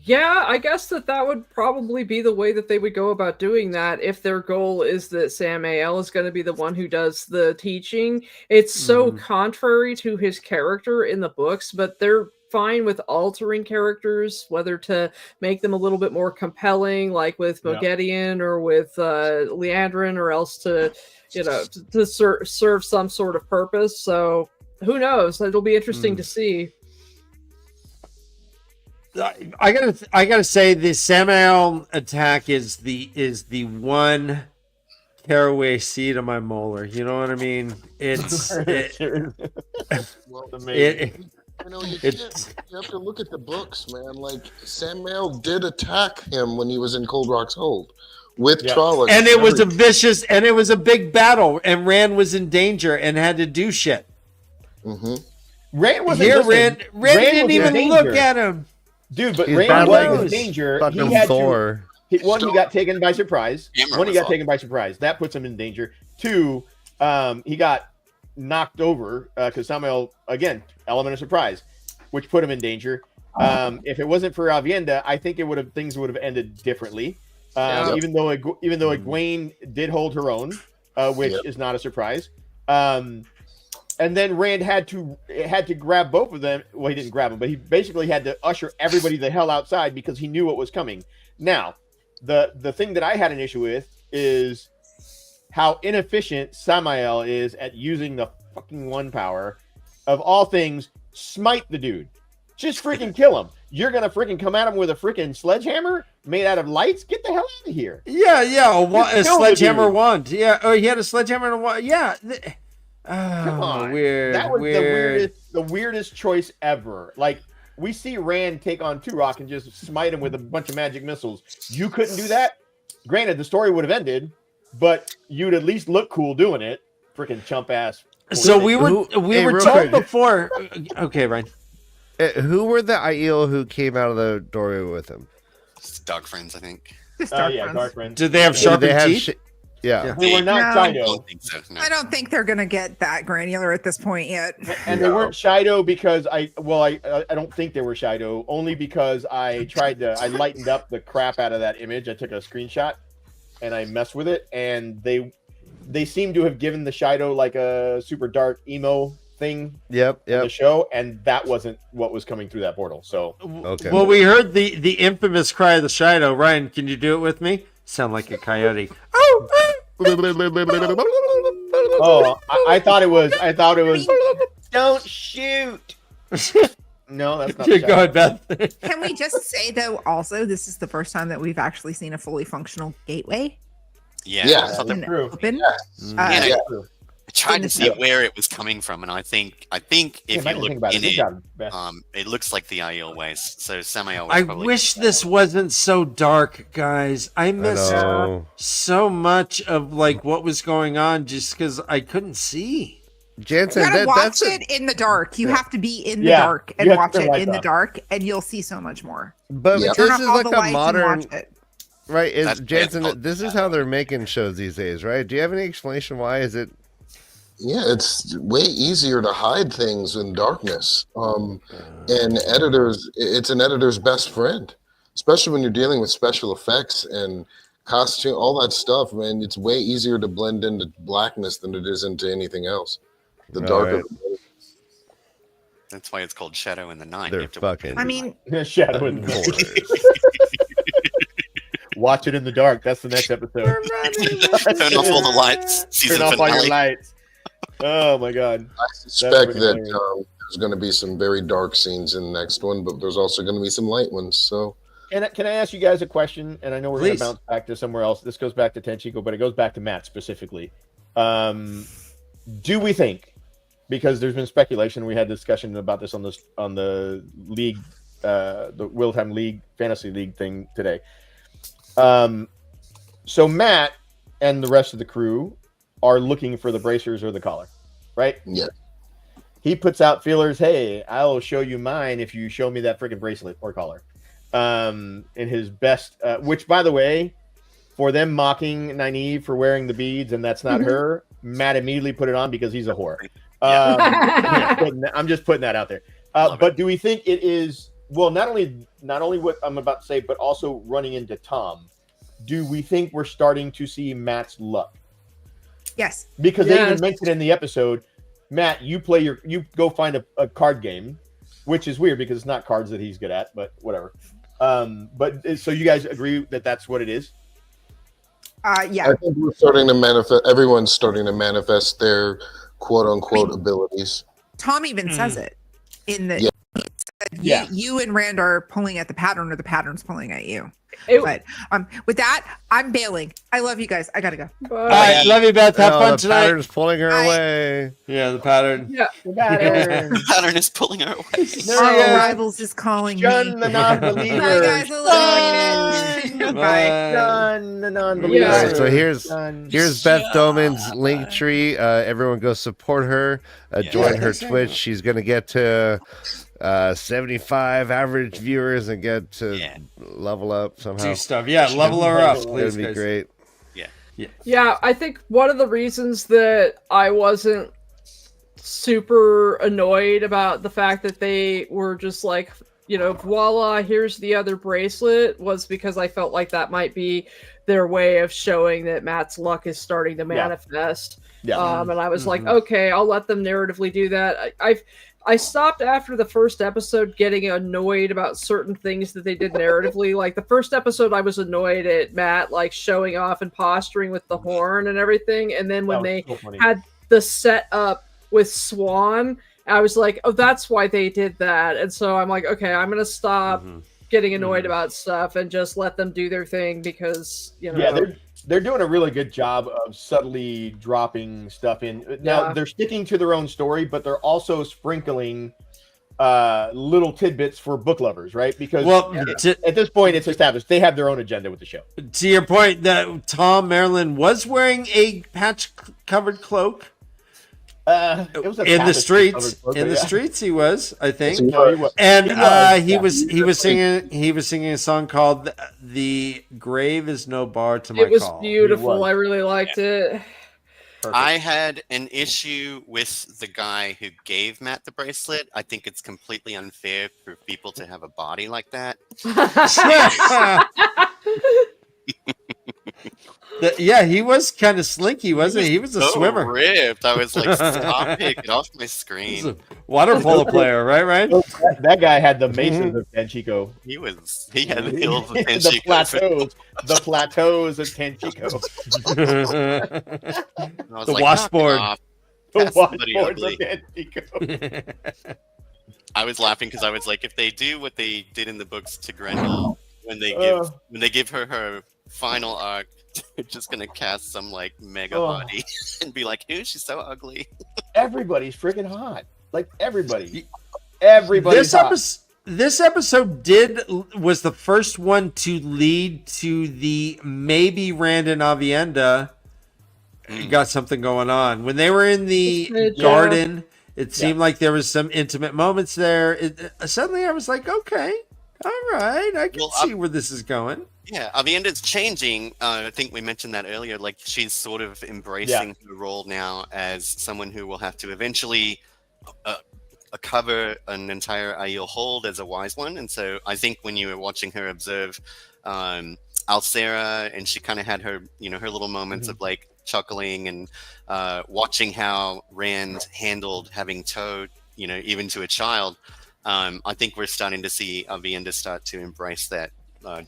Yeah, I guess that would probably be the way that they would go about doing that if their goal is that Sammael is going to be the one who does the teaching. It's so contrary to his character in the books, but they're fine with altering characters, whether to make them a little bit more compelling, like with Moghedien or with Leandrin, or else to, to serve some sort of purpose. So who knows? It'll be interesting to see.
I gotta say the Sammael attack is the one caraway seed on my molar. You know what I mean? It's
Well,
amazing.
you know, you
It's-
have to look at the books, man. Like Sammael did attack him when he was in Cold Rock's Hold with
Yeah.
Trollocs.
and it was a vicious, and it was a big battle, and Rand was in danger and had to do shit.
Mm-hmm.
Rand wasn't
Here,
listen,
Rand didn't
was in
even
danger.
look at him.
Dude, but
He's
Rand
battling
was in danger.
Fucking
He had
Thor.
to. He got taken by surprise.
Hammer
One, he
was
got
off.
taken by surprise. That puts him in danger. Two, he got knocked over because Sammael, again, element of surprise, which put him in danger. If it wasn't for Aviendha, I think things would have ended differently.
Yeah.
Even though Egwene did hold her own, which is not a surprise. And then Rand had to grab both of them. Well, he didn't grab them, but he basically had to usher everybody the hell outside because he knew what was coming. Now, the thing that I had an issue with is how inefficient Sammael is at using the fucking one power. Of all things, smite the dude. Just freaking kill him. You're gonna freaking come at him with a freaking sledgehammer made out of lights? Get the hell out of here.
Yeah, a
Just kill the
sledgehammer
dude.
wand. Yeah, oh, he had a sledgehammer and a wand. Yeah.
Come on.
Weird.
That was
weird.
the weirdest choice ever. Like, we see Rand take on Turok and just smite him with a bunch of magic missiles. You couldn't do that? Granted, the story would have ended, but you'd at least look cool doing it. Freaking chump ass.
So we were
Hey, real
told
quick.
before. Okay, Ryan.
Who were the Aiel who came out of the doorway with him?
Dark friends, I think.
Just
Oh,
dark
yeah,
friends.
Dark Friend.
Did they have
Did
sharpened
they have
teeth?
Yeah.
They were not
No.
I
Shido.
don't think so. No.
I don't think they're gonna get that granular at this point yet.
And they weren't Shido because I don't think they were Shido, only because I lightened up the crap out of that image. I took a screenshot and I messed with it, and they seem to have given the Shido like a super dark emo thing
Yep.
in the show, and that wasn't what was coming through that portal. So
Okay.
Well, we heard the infamous cry of the Shido. Ryan, can you do it with me? Sound like a coyote.
I thought it was don't shoot. No, that's not
You're
the Shido.
going, Beth.
Can we just say though? Also, this is the first time that we've actually seen a fully functional gateway
Yeah.
Yeah.
I thought
in
that-
true.
open.
Yeah.
Yeah.
I tried
in
to
the
see
show.
where it was coming from, and I think
Yeah,
if
Mike,
you
think
look
about
in
Good
it,
job, Beth.
it looks like the Aiel ways. So Sammael was
I
probably.
wish this wasn't so dark, guys. I
I
missed
know.
so much of like what was going on just because I couldn't see.
Jansen,
You gotta watch
that's
it in the dark. You have to be in the
Yeah,
dark
you
and
have to
watch
turn
it
lights
in the
off.
dark, and you'll see so much more.
but
Yeah.
Turn
this
off
is
all
like
the
a
lights
modern,
and watch it.
right? Is
That's why it's
Jansen?
called
This is how they're making shows these days, right? Do you have any explanation why? Is it?
Yeah, it's way easier to hide things in darkness. And it's an editor's best friend, especially when you're dealing with special effects and costume, all that stuff. Man, it's way easier to blend into blackness than it is into anything else. The
All
darker.
right.
That's why it's called Shadow in the Night. You
They're
have to-
fucking.
I mean,
Shadow in the dark. Watch it in the dark. That's the next episode.
Turn off all the lights. Season
Turn off all your
finale.
lights. Oh my god.
I suspect
pretty
that
hilarious.
there's going to be some very dark scenes in the next one, but there's also going to be some light ones. So
And can I ask you guys a question? And I know we're going
Please.
to bounce back to somewhere else. This goes back to Tanchico, but it goes back to Matt specifically. Do we think, because there's been speculation, we had discussion about this on the league, the Wheeltime League Fantasy League thing today. So Matt and the rest of the crew are looking for the bracers or the collar, right?
yeah,
He puts out feelers. Hey, I'll show you mine if you show me that freaking bracelet or collar. In his best, which by the way, for them mocking Nynaeve for wearing the beads and that's not her, Matt immediately put it on because he's a whore. I'm just putting that out there. But do we think it is, well, not only what I'm about to say, but also running into Tom? Do we think we're starting to see Matt's luck?
yes.
Because they even
Yes.
mentioned in the episode, Matt, you go find a card game, which is weird because it's not cards that he's good at, but whatever. But so you guys agree that that's what it is?
Yeah.
I think we're starting to manifest. Everyone's starting to manifest their quote unquote abilities.
Tom even says it in the.
Yeah.
He said,
Yeah.
You and Rand are pulling at the pattern, or the pattern's pulling at you. But with that, I'm bailing. I love you guys. I gotta go.
All right, love you, Beth. Have fun
the
tonight.
pattern's pulling her
Bye.
away.
Yeah, the pattern.
Yeah.
The pattern.
The pattern is pulling her away.
Our rivals is calling
Shun
me.
the non-believer.
Bye, guys. I love you. Bye.
Shun the non-believer.
All right, so here's
Shun.
Beth Doman's link tree. Everyone go support her. Join her Twitch. She's gonna get to 75 average viewers and get to level up somehow.
Do stuff. Yeah, level her up, please.
It'd be great.
Yeah, I think one of the reasons that I wasn't super annoyed about the fact that they were just like, voila, here's the other bracelet, was because I felt like that might be their way of showing that Matt's luck is starting to manifest.
Yeah.
And I was like, okay, I'll let them narratively do that. I stopped after the first episode getting annoyed about certain things that they did narratively. Like the first episode, I was annoyed at Matt like showing off and posturing with the horn and everything. And then when they had the setup with Swan, I was like, oh, that's why they did that. And so I'm like, okay, I'm gonna stop getting annoyed about stuff and just let them do their thing because
they're doing a really good job of subtly dropping stuff in. Now they're sticking to their own story, but they're also sprinkling little tidbits for book lovers, right? Because at this point, it's established they have their own agenda with the show.
To your point, that Tom Maryland was wearing a patch-covered cloak.
It was
in the streets. In the streets, he was, I think.
No, he was.
And he was singing a song called "The Grave Is No Bar to My Call."
It was beautiful. I really liked it.
Perfect.
I had an issue with the guy who gave Matt the bracelet. I think it's completely unfair for people to have a body like that.
Yeah, he was kind of slinky, wasn't he? He was a
so
swimmer.
Ripped. I was like, stop it, get off my screen.
He's a water polo player, right, Ryan?
That guy had the maces of Tanchico.
He had the hills of Tanchico.
the plateaus of Tanchico.
The washboard.
The washboards of Tanchico.
I was laughing because I was like, if they do what they did in the books to Grendel, when they give her final arc, they're just gonna cast some like mega body and be like, "Ew, she's so ugly."
Everybody's freaking hot. Like everybody. Everybody's hot.
This episode was the first one to lead to the maybe Rand and Aviendha got something going on. When they were in the garden, it seemed like there was some intimate moments there. Suddenly I was like, okay, all right, I can see where this is going.
Yeah, Aviendha's changing. I think we mentioned that earlier. Like she's sort of embracing her role now as someone who will have to eventually cover an entire Aiel hold as a wise one. And so I think when you were watching her observe Alcera, and she kind of had her, her little moments of like chuckling and watching how Rand handled having Toad, even to a child. I think we're starting to see Aviendha start to embrace that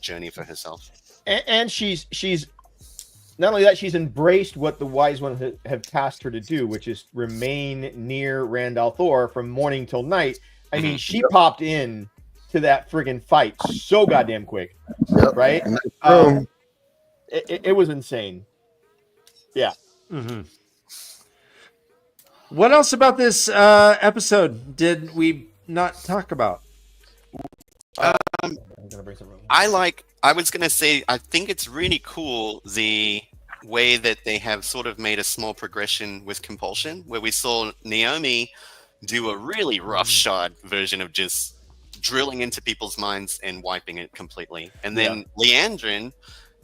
journey for herself.
And she's not only that, she's embraced what the wise ones have tasked her to do, which is remain near Rand al'Thor from morning till night. I mean, she popped in to that friggin' fight so goddamn quick, right? It was insane. Yeah.
What else about this episode did we not talk about?
I was going to say, I think it's really cool the way that they have sort of made a small progression with compulsion, where we saw Naomi do a really roughshod version of just drilling into people's minds and wiping it completely. And then Leandrin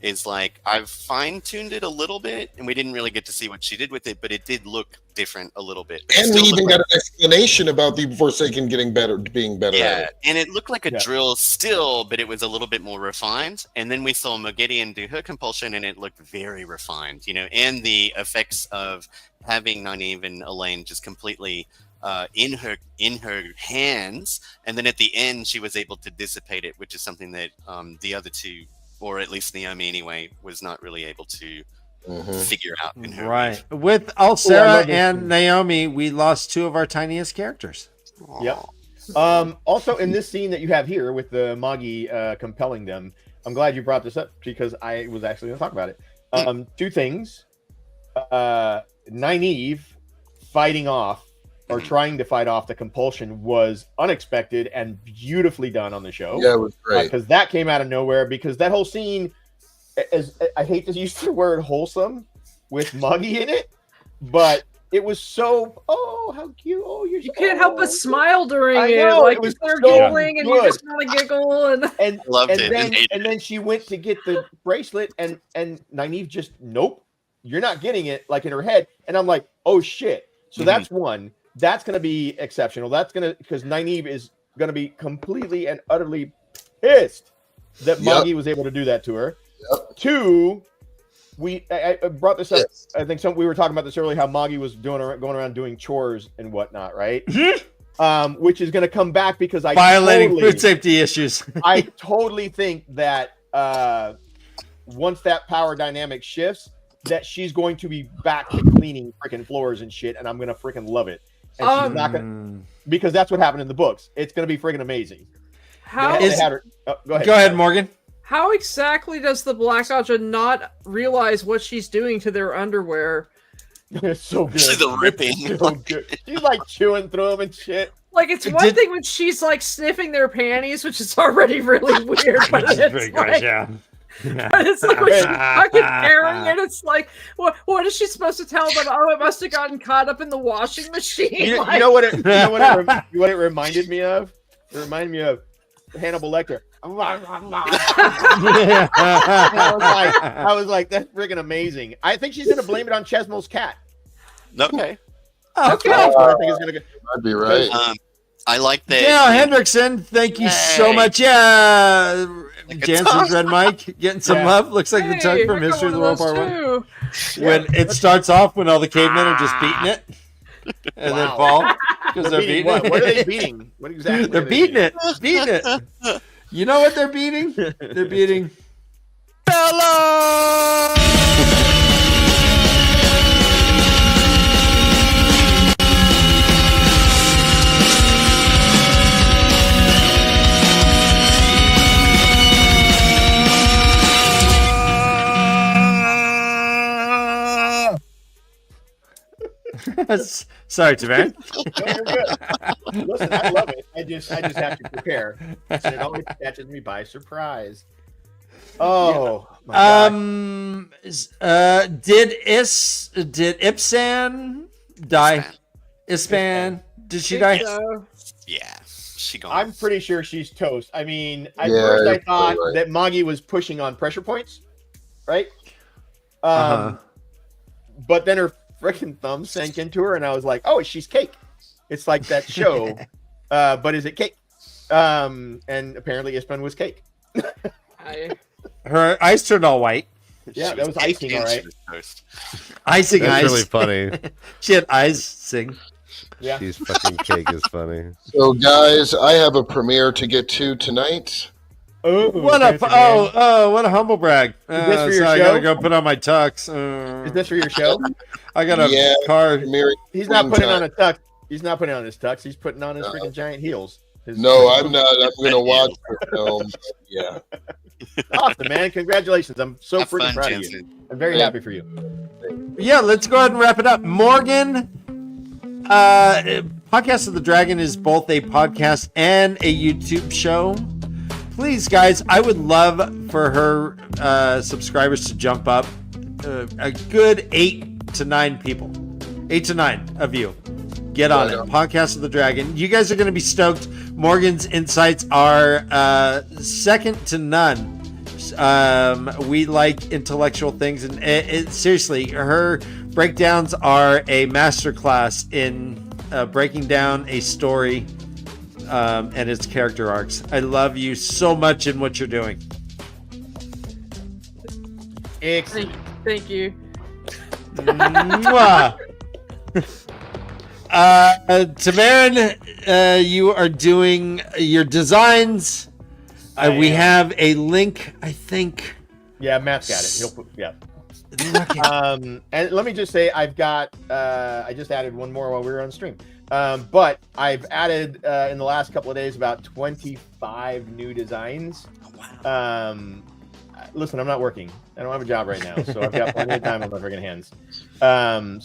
is like, I've fine-tuned it a little bit, and we didn't really get to see what she did with it, but it did look different a little bit.
And we even got an explanation about the Forsaken being better at it.
And it looked like a drill still, but it was a little bit more refined. And then we saw Moghedien do her compulsion, and it looked very refined, and the effects of having Nynaeve and Elaine just completely in her hands, and then at the end she was able to dissipate it, which is something that the other two, or at least Naomi anyway, was not really able to figure out in her
right. With Alcera and Naomi, we lost two of our tiniest characters.
Yep. Also, in this scene that you have here with the Magi compelling them, I'm glad you brought this up because I was actually going to talk about it. Two things. Nynaeve fighting off or trying to fight off the compulsion was unexpected and beautifully done on the show.
Yeah, it was great.
Because that came out of nowhere. Because that whole scene, I hate to use the word wholesome with Muggy in it, but it was so, how cute. Oh,
you can't help but smile during
I
it.
know,
Like
it was
they're
so
giggling and you
good.
just want to giggle. And
Loved it.
And then she went to get the bracelet and Nynaeve just, nope, you're not getting it, like in her head. And I'm like, oh shit. So that's one. That's going to be exceptional. That's going to, because Nynaeve is going to be completely and utterly pissed that Moghedien was able to do that to her.
Yep.
Two, I brought this up. Yes. I think we were talking about this earlier, how Moghedien was going around doing chores and whatnot, right? Which is going to come back because I
violating food safety issues.
I totally think that once that power dynamic shifts, that she's going to be back to cleaning freaking floors and shit, and I'm going to freaking love it. And she's not going to, because that's what happened in the books. It's going to be freaking amazing.
How
they had her,
go ahead, Morgan.
How exactly does the Black Dodger not realize what she's doing to their underwear?
It's so good.
She's the ripping.
It's so good. She's like chewing through them and shit.
Like, it's one thing when she's like sniffing their panties, which is already really weird, but it's like, but it's like when she's fucking carrying it, it's like, what is she supposed to tell them? Oh, it must have gotten caught up in the washing machine.
You know what it reminded me of? It reminded me of Hannibal Lecter. I was like, that's freaking amazing. I think she's gonna blame it on Chesmel's cat.
Okay.
Okay. I think it's gonna go.
I'd be right.
I like that.
Yeah, Hendrickson, thank you so much. Yeah, Jansen's red mic getting some love. Looks like the tug from History of the World Part 1. When it starts off, when all the cavemen are just beating it, and then fall because they're beating it.
What are they beating? What exactly?
They're beating it. Beating it. You know what they're beating? They're beating Bella. Sorry, TAVERN.
No, you're good. Listen, I love it. I just have to prepare. And it always catches me by surprise. Oh, my God.
Did Ipsan die? Ispan? Did she die?
So.
Yeah, she gone.
I'm pretty sure she's toast. I mean, at first I thought that Moghedien was pushing on pressure points, right? But then her freaking thumb sank into her, and I was like, "Oh, she's cake." It's like that show, but is it cake? And apparently, Ispan was cake.
Her eyes turned all white.
Yeah, that was icing, all right.
Icing
That's
eyes.
really funny.
She had eyes sing.
Yeah,
she's fucking cake is funny.
So, guys, I have a premiere to get to tonight.
Oh, what a humble brag.
Is this for your show?
I gotta go put on my tux.
Is this for your show?
I got a car.
He's not putting on a tux. He's not putting on his tux. He's putting on his freaking giant heels.
No, I'm not. I'm gonna watch the film. Yeah.
Awesome, man. Congratulations. I'm so freaking proud of you. I'm very happy for you.
Yeah, let's go ahead and wrap it up. Morgan, Podcast of the Dragon is both a podcast and a YouTube show. Please, guys, I would love for her subscribers to jump up a good 8 to 9 people. 8 to 9 of you. Get on it. Podcast of the Dragon. You guys are going to be stoked. Morgan's insights are second to none. We like intellectual things, and seriously, her breakdowns are a masterclass in breaking down a story and its character arcs. I love you so much in what you're doing.
Excellent.
Thank you.
TAVERN, you are doing your designs. We have a link, I think.
Yeah, Matt's got it. He'll put, and let me just say, I've got. I just added one more while we were on stream. But I've added in the last couple of days about 25 new designs. listen, I'm not working. I don't have a job right now, so I've got plenty of time on my freaking hands.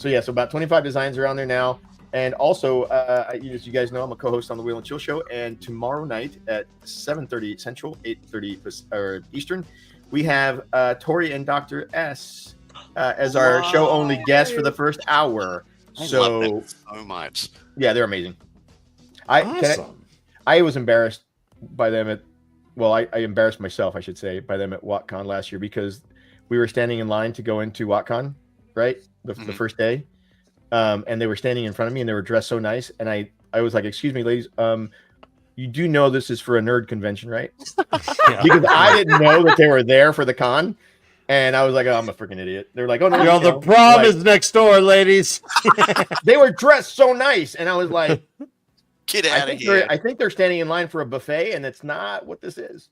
So about 25 designs are on there now. And also, as you guys know, I'm a co-host on the Wheel and Chill Show. And tomorrow night at 7:30 Central, 8:30 Eastern, we have Tori and Dr. S as our show-only guest for the first hour.
I love them so much.
Yeah, they're amazing.
Awesome.
I was embarrassed by them I embarrassed myself, I should say, by them at WatCon last year because we were standing in line to go into WatCon, right? The first day. And they were standing in front of me and they were dressed so nice. And I was like, excuse me, ladies, you do know this is for a nerd convention, right? Because I didn't know that they were there for the con. And I was like, oh, I'm a freaking idiot. They're like, oh, no.
The prom is next door, ladies.
They were dressed so nice. And I was like,
get out of here.
I think they're standing in line for a buffet, and it's not what this is.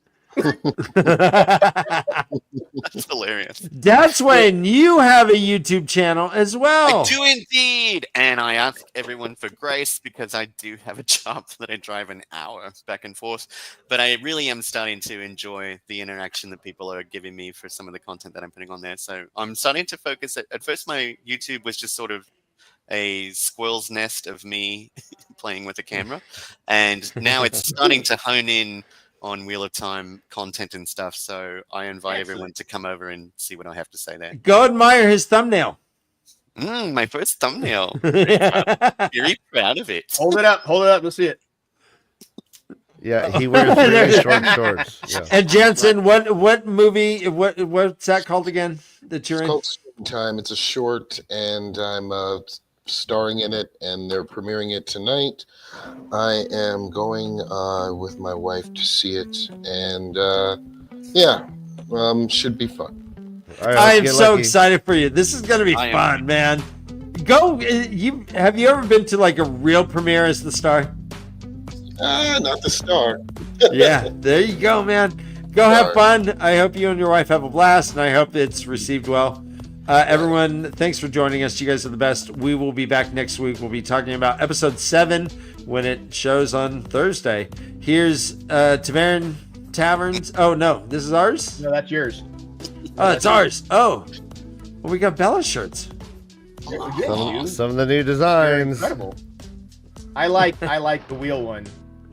That's hilarious.
That's when you have a YouTube channel as well.
I do indeed. And I ask everyone for grace because I do have a job that I drive an hour back and forth. But I really am starting to enjoy the interaction that people are giving me for some of the content that I'm putting on there. So I'm starting to focus. At first, my YouTube was just sort of a squirrel's nest of me playing with a camera. And now it's starting to hone in on Wheel of Time content and stuff. So I invite everyone to come over and see what I have to say there.
Go admire his thumbnail.
My first thumbnail. Very proud of it.
Hold it up. Let's see it.
Yeah, he wears really short shorts. Yeah.
And Jensen, what movie? What's that called again? That you're
It's
in?
called Screen Time. It's a short, and I'm starring in it, and they're premiering it tonight. I am going with my wife to see it, and should be fun.
Right,
I am so
lucky.
excited for you. This is gonna be fun, man. Go. Have you ever been to like a real premiere as the star?
Not the star.
Yeah, there you go, man. Go have fun. I hope you and your wife have a blast, and I hope it's received well. Everyone, thanks for joining us. You guys are the best. We will be back next week. We'll be talking about episode 7 when it shows on Thursday. Here's Taverns. Oh, no. This is ours?
No, that's yours.
Oh, it's ours. Oh. Well, we got Bella shirts.
Some of the new designs.
Incredible. I like the wheel one.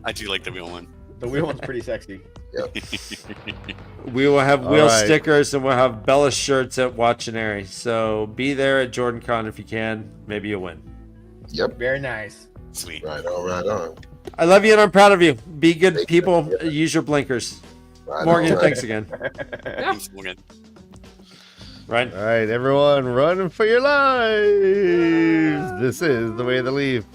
I do like the wheel one.
The wheel one's pretty sexy.
Yep.
We will have wheel
right.
stickers and we'll have Bella shirts at Watchinary. So be there at JordanCon if you can. Maybe you'll win.
Yep.
Very nice.
Sweet.
Right on.
I love you and I'm proud of you. Be good people. Use your blinkers. Morgan, thanks again.
Thanks, Morgan.
Right.
All right, everyone, run for your lives. This is the way of the leaf.